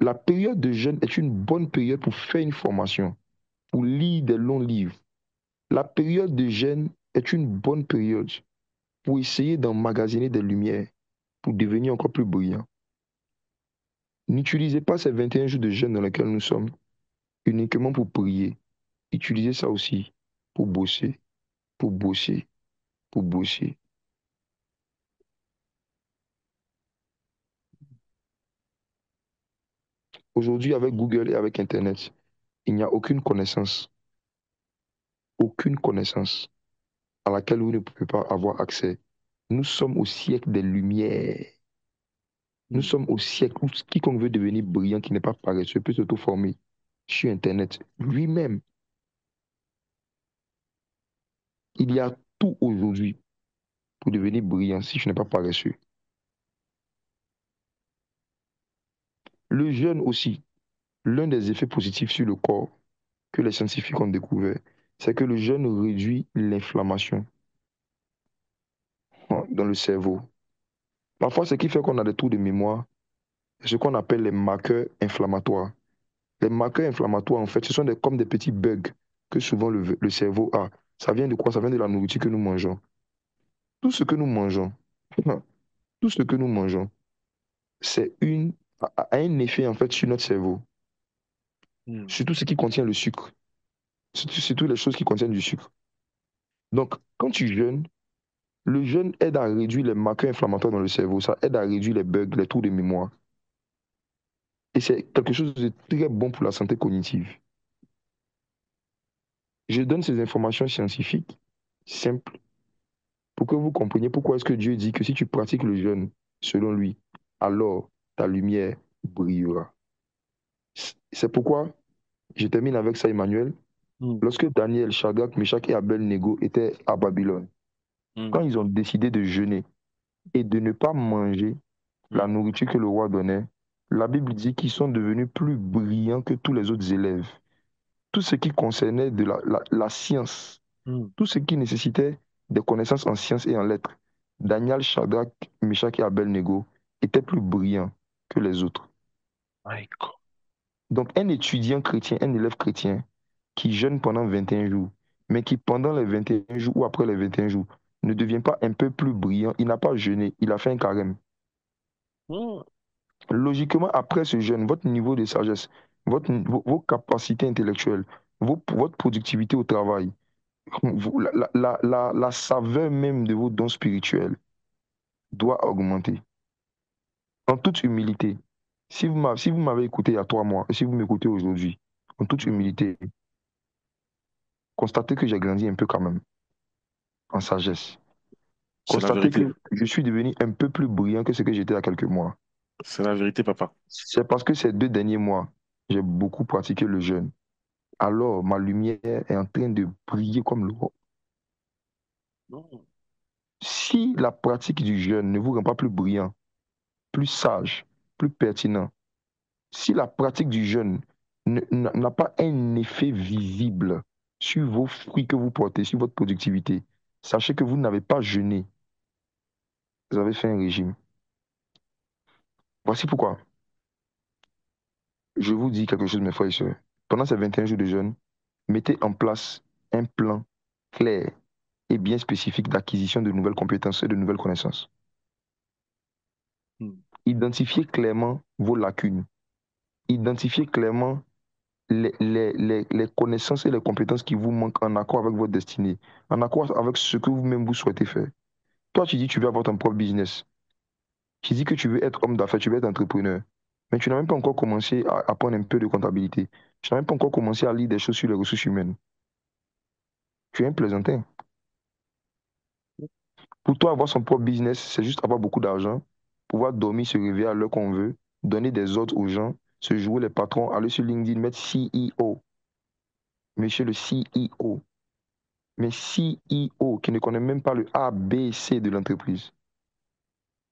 La période de jeûne est une bonne période pour faire une formation, pour lire des longs livres. La période de jeûne est une bonne période pour essayer d'emmagasiner des lumières, pour devenir encore plus brillant. N'utilisez pas ces 21 jours de jeûne dans lesquels nous sommes uniquement pour prier. Utilisez ça aussi pour bosser, pour bosser, pour bosser. Aujourd'hui, avec Google et avec Internet, il n'y a aucune connaissance à laquelle vous ne pouvez pas avoir accès. Nous sommes au siècle des Lumières. Nous Mm. sommes au siècle où quiconque veut devenir brillant, qui n'est pas paresseux, peut s'auto-former sur Internet lui-même. Il y a tout aujourd'hui pour devenir brillant si je n'ai pas paresseux. Le jeûne aussi, l'un des effets positifs sur le corps que les scientifiques ont découvert, c'est que le jeûne réduit l'inflammation dans le cerveau. Parfois, ce qui fait qu'on a des trous de mémoire, c'est ce qu'on appelle les marqueurs inflammatoires. Les marqueurs inflammatoires, en fait, ce sont comme des petits bugs que souvent le cerveau a. Ça vient de quoi? Ça vient de la nourriture que nous mangeons. Tout ce que nous mangeons, tout ce que nous mangeons, a un effet en fait sur notre cerveau, Mm. surtout ce qui contient le sucre, surtout les choses qui contiennent du sucre. Donc, quand tu jeûnes, le jeûne aide à réduire les marqueurs inflammatoires dans le cerveau, ça aide à réduire les bugs, les trous de mémoire. Et c'est quelque chose de très bon pour la santé cognitive. Je donne ces informations scientifiques simples pour que vous compreniez pourquoi est-ce que Dieu dit que si tu pratiques le jeûne, selon lui, alors ta lumière brillera. C'est pourquoi, je termine avec ça, Emmanuel. Mm. Lorsque Daniel, Shadrach, Meshach et Abel-Nego étaient à Babylone, quand Mm. ils ont décidé de jeûner et de ne pas manger la Mm. nourriture que le roi donnait, la Bible dit qu'ils sont devenus plus brillants que tous les autres élèves. Tout ce qui concernait de la science, Mm. tout ce qui nécessitait des connaissances en sciences et en lettres, Daniel, Shadrach, Meshach et Abel-Nego étaient plus brillants que les autres. My God. Donc, un étudiant chrétien, un élève chrétien qui jeûne pendant 21 jours, mais qui pendant les 21 jours ou après les 21 jours ne devient pas un peu plus brillant, il n'a pas jeûné, il a fait un carême. Mm. Logiquement, après ce jeûne, votre niveau de sagesse, vos capacités intellectuelles, votre productivité au travail, la saveur même de vos dons spirituels doit augmenter. En toute humilité, si vous m'avez écouté il y a 3 mois et si vous m'écoutez aujourd'hui, en toute Mm. humilité, constatez que j'ai grandi un peu quand même en sagesse. C'est la Constatez vérité. que je suis devenu un peu plus brillant que ce que j'étais il y a quelques mois. C'est la vérité, papa. C'est parce que ces 2 derniers mois, j'ai beaucoup pratiqué le jeûne. Alors, ma lumière est en train de briller comme l'aurore. Mm. Si la pratique du jeûne ne vous rend pas plus brillant, plus sage, plus pertinent, si la pratique du jeûne n'a pas un effet visible sur vos fruits que vous portez, sur votre productivité, sachez que vous n'avez pas jeûné, vous avez fait un régime. Voici pourquoi. Je vous dis quelque chose, mes frères et sœurs. Pendant ces 21 jours de jeûne, mettez en place un plan clair et bien spécifique d'acquisition de nouvelles compétences et de nouvelles connaissances. mm, Identifiez clairement vos lacunes. Identifiez clairement les connaissances et les compétences qui vous manquent en accord avec votre destinée, en accord avec ce que vous-même vous souhaitez faire. Toi, tu dis que tu veux avoir ton propre business. Tu dis que tu veux être homme d'affaires, tu veux être entrepreneur. Mais tu n'as même pas encore commencé à apprendre un peu de comptabilité. Tu n'as même pas encore commencé à lire des choses sur les ressources humaines. Tu es un plaisantin. Pour toi, avoir son propre business, c'est juste avoir beaucoup d'argent, pouvoir dormir, se réveiller à l'heure qu'on veut, donner des ordres aux gens, se jouer les patrons, aller sur LinkedIn, mettre CEO, monsieur le CEO. Mais CEO qui ne connaît même pas le A, B, C de l'entreprise.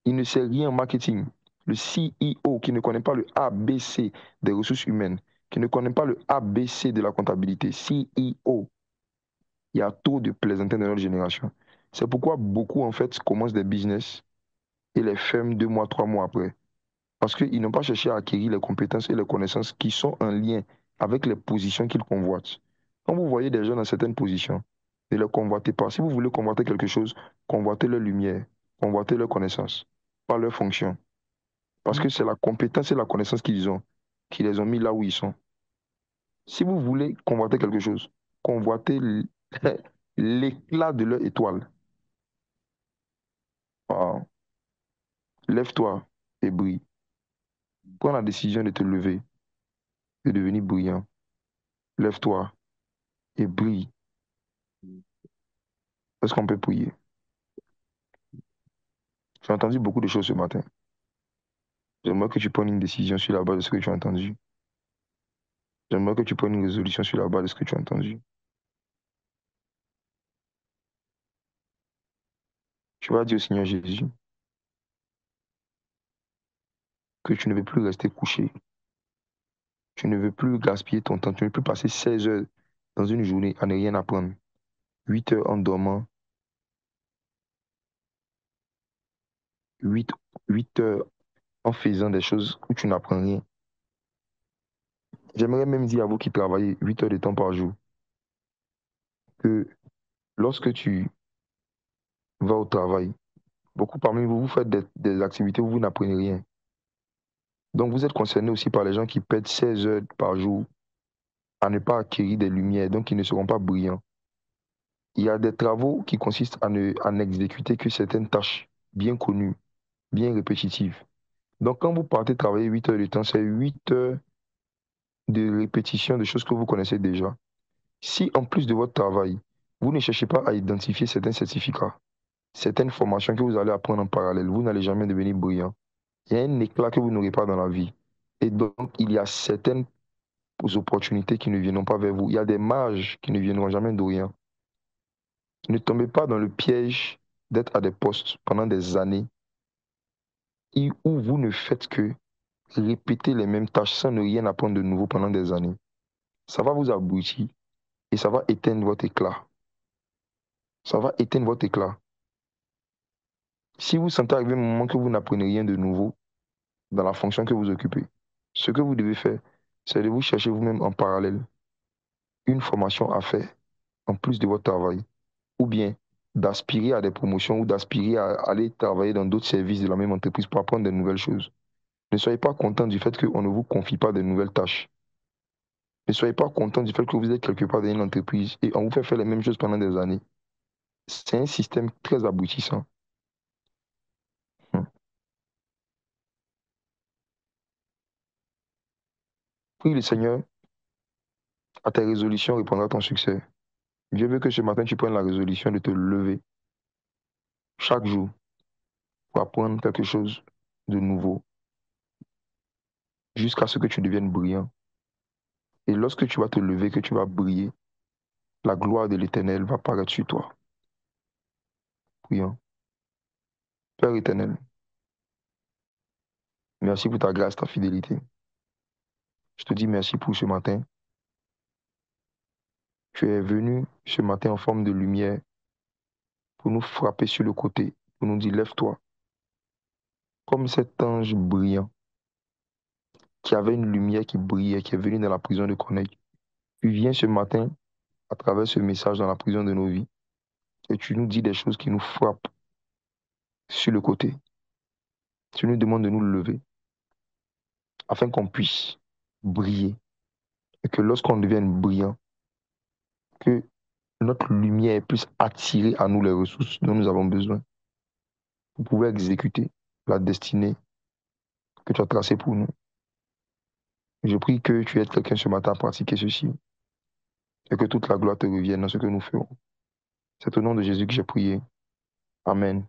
Il ne sait rien en marketing. Le CEO qui ne connaît pas le A, B, C des ressources humaines, qui ne connaît pas le A, B, C de la comptabilité. CEO. Il y a trop de plaisantins dans notre génération. C'est pourquoi beaucoup, en fait, commencent des business et les ferment 2 mois, 3 mois après. Parce qu'ils n'ont pas cherché à acquérir les compétences et les connaissances qui sont en lien avec les positions qu'ils convoitent. Quand vous voyez des gens dans certaines positions, ne les convoitez pas. Si vous voulez convoiter quelque chose, convoitez leur lumière, convoitez leurs connaissances, pas leur fonction. Parce mm, que c'est la compétence et la connaissance qu'ils ont qui les ont mis là où ils sont. Si vous voulez convoiter quelque chose, convoitez l'éclat de leur étoile. Ah, lève-toi et brille. Prends la décision de te lever, de devenir brillant. Lève-toi et brille. mm. Est-ce qu'on peut prier? J'ai entendu beaucoup de choses ce matin. J'aimerais que tu prennes une décision sur la base de ce que tu as entendu. J'aimerais que tu prennes une résolution sur la base de ce que tu as entendu. Tu vas dire au Seigneur Jésus que tu ne veux plus rester couché. Tu ne veux plus gaspiller ton temps. Tu ne veux plus passer 16 heures dans une journée à ne rien apprendre. 8 heures en dormant, 8 8 heures en faisant des choses où tu n'apprends rien. J'aimerais même dire à vous qui travaillez 8 heures de temps par jour que lorsque tu vas au travail, beaucoup parmi vous, vous faites des activités où vous n'apprenez rien. Donc vous êtes concerné aussi par les gens qui perdent 16 heures par jour à ne pas acquérir des lumières, donc ils ne seront pas brillants. Il y a des travaux qui consistent à n'exécuter que certaines tâches bien connues, bien répétitives. Donc quand vous partez travailler 8 heures de temps, c'est 8 heures de répétition de choses que vous connaissez déjà. Si en plus de votre travail, vous ne cherchez pas à identifier certains certificats, certaines formations que vous allez apprendre en parallèle, vous n'allez jamais devenir brillant. Il y a un éclat que vous n'aurez pas dans la vie. Et donc, il y a certaines opportunités qui ne viendront pas vers vous. Il y a des marges qui ne viendront jamais d'Orient. Ne tombez pas dans le piège d'être à des postes pendant des années où vous ne faites que répéter les mêmes tâches sans ne rien apprendre de nouveau pendant des années. Ça va vous abrutir et ça va éteindre votre éclat. Ça va éteindre votre éclat. Si vous sentez arriver un moment que vous n'apprenez rien de nouveau dans la fonction que vous occupez, ce que vous devez faire, c'est de vous chercher vous-même en parallèle une formation à faire en plus de votre travail, ou bien d'aspirer à des promotions ou d'aspirer à aller travailler dans d'autres services de la même entreprise pour apprendre de nouvelles choses. Ne soyez pas content du fait qu'on ne vous confie pas de nouvelles tâches. Ne soyez pas content du fait que vous êtes quelque part dans une entreprise et on vous fait faire les mêmes choses pendant des années. C'est un système très abrutissant. Hmm. Prie le Seigneur, à tes résolutions répondra ton succès. Dieu veut que ce matin tu prennes la résolution de te lever chaque jour pour apprendre quelque chose de nouveau jusqu'à ce que tu deviennes brillant. Et lorsque tu vas te lever, que tu vas briller, la gloire de l'Éternel va paraître sur toi. Prions. Père éternel, merci pour ta grâce, ta fidélité. Je te dis merci pour ce matin. Tu es venu ce matin en forme de lumière pour nous frapper sur le côté, pour nous dire lève-toi. Comme cet ange brillant qui avait une lumière qui brillait, qui est venu dans la prison de Corneille. Tu viens ce matin à travers ce message dans la prison de nos vies et tu nous dis des choses qui nous frappent sur le côté. Tu nous demandes de nous lever afin qu'on puisse briller et que lorsqu'on devienne brillant, que notre lumière puisse attirer à nous les ressources dont nous avons besoin pour pouvoir exécuter la destinée que tu as tracée pour nous. Je prie que tu aides quelqu'un ce matin à pratiquer ceci et que toute la gloire te revienne dans ce que nous ferons. C'est au nom de Jésus que j'ai prié. Amen.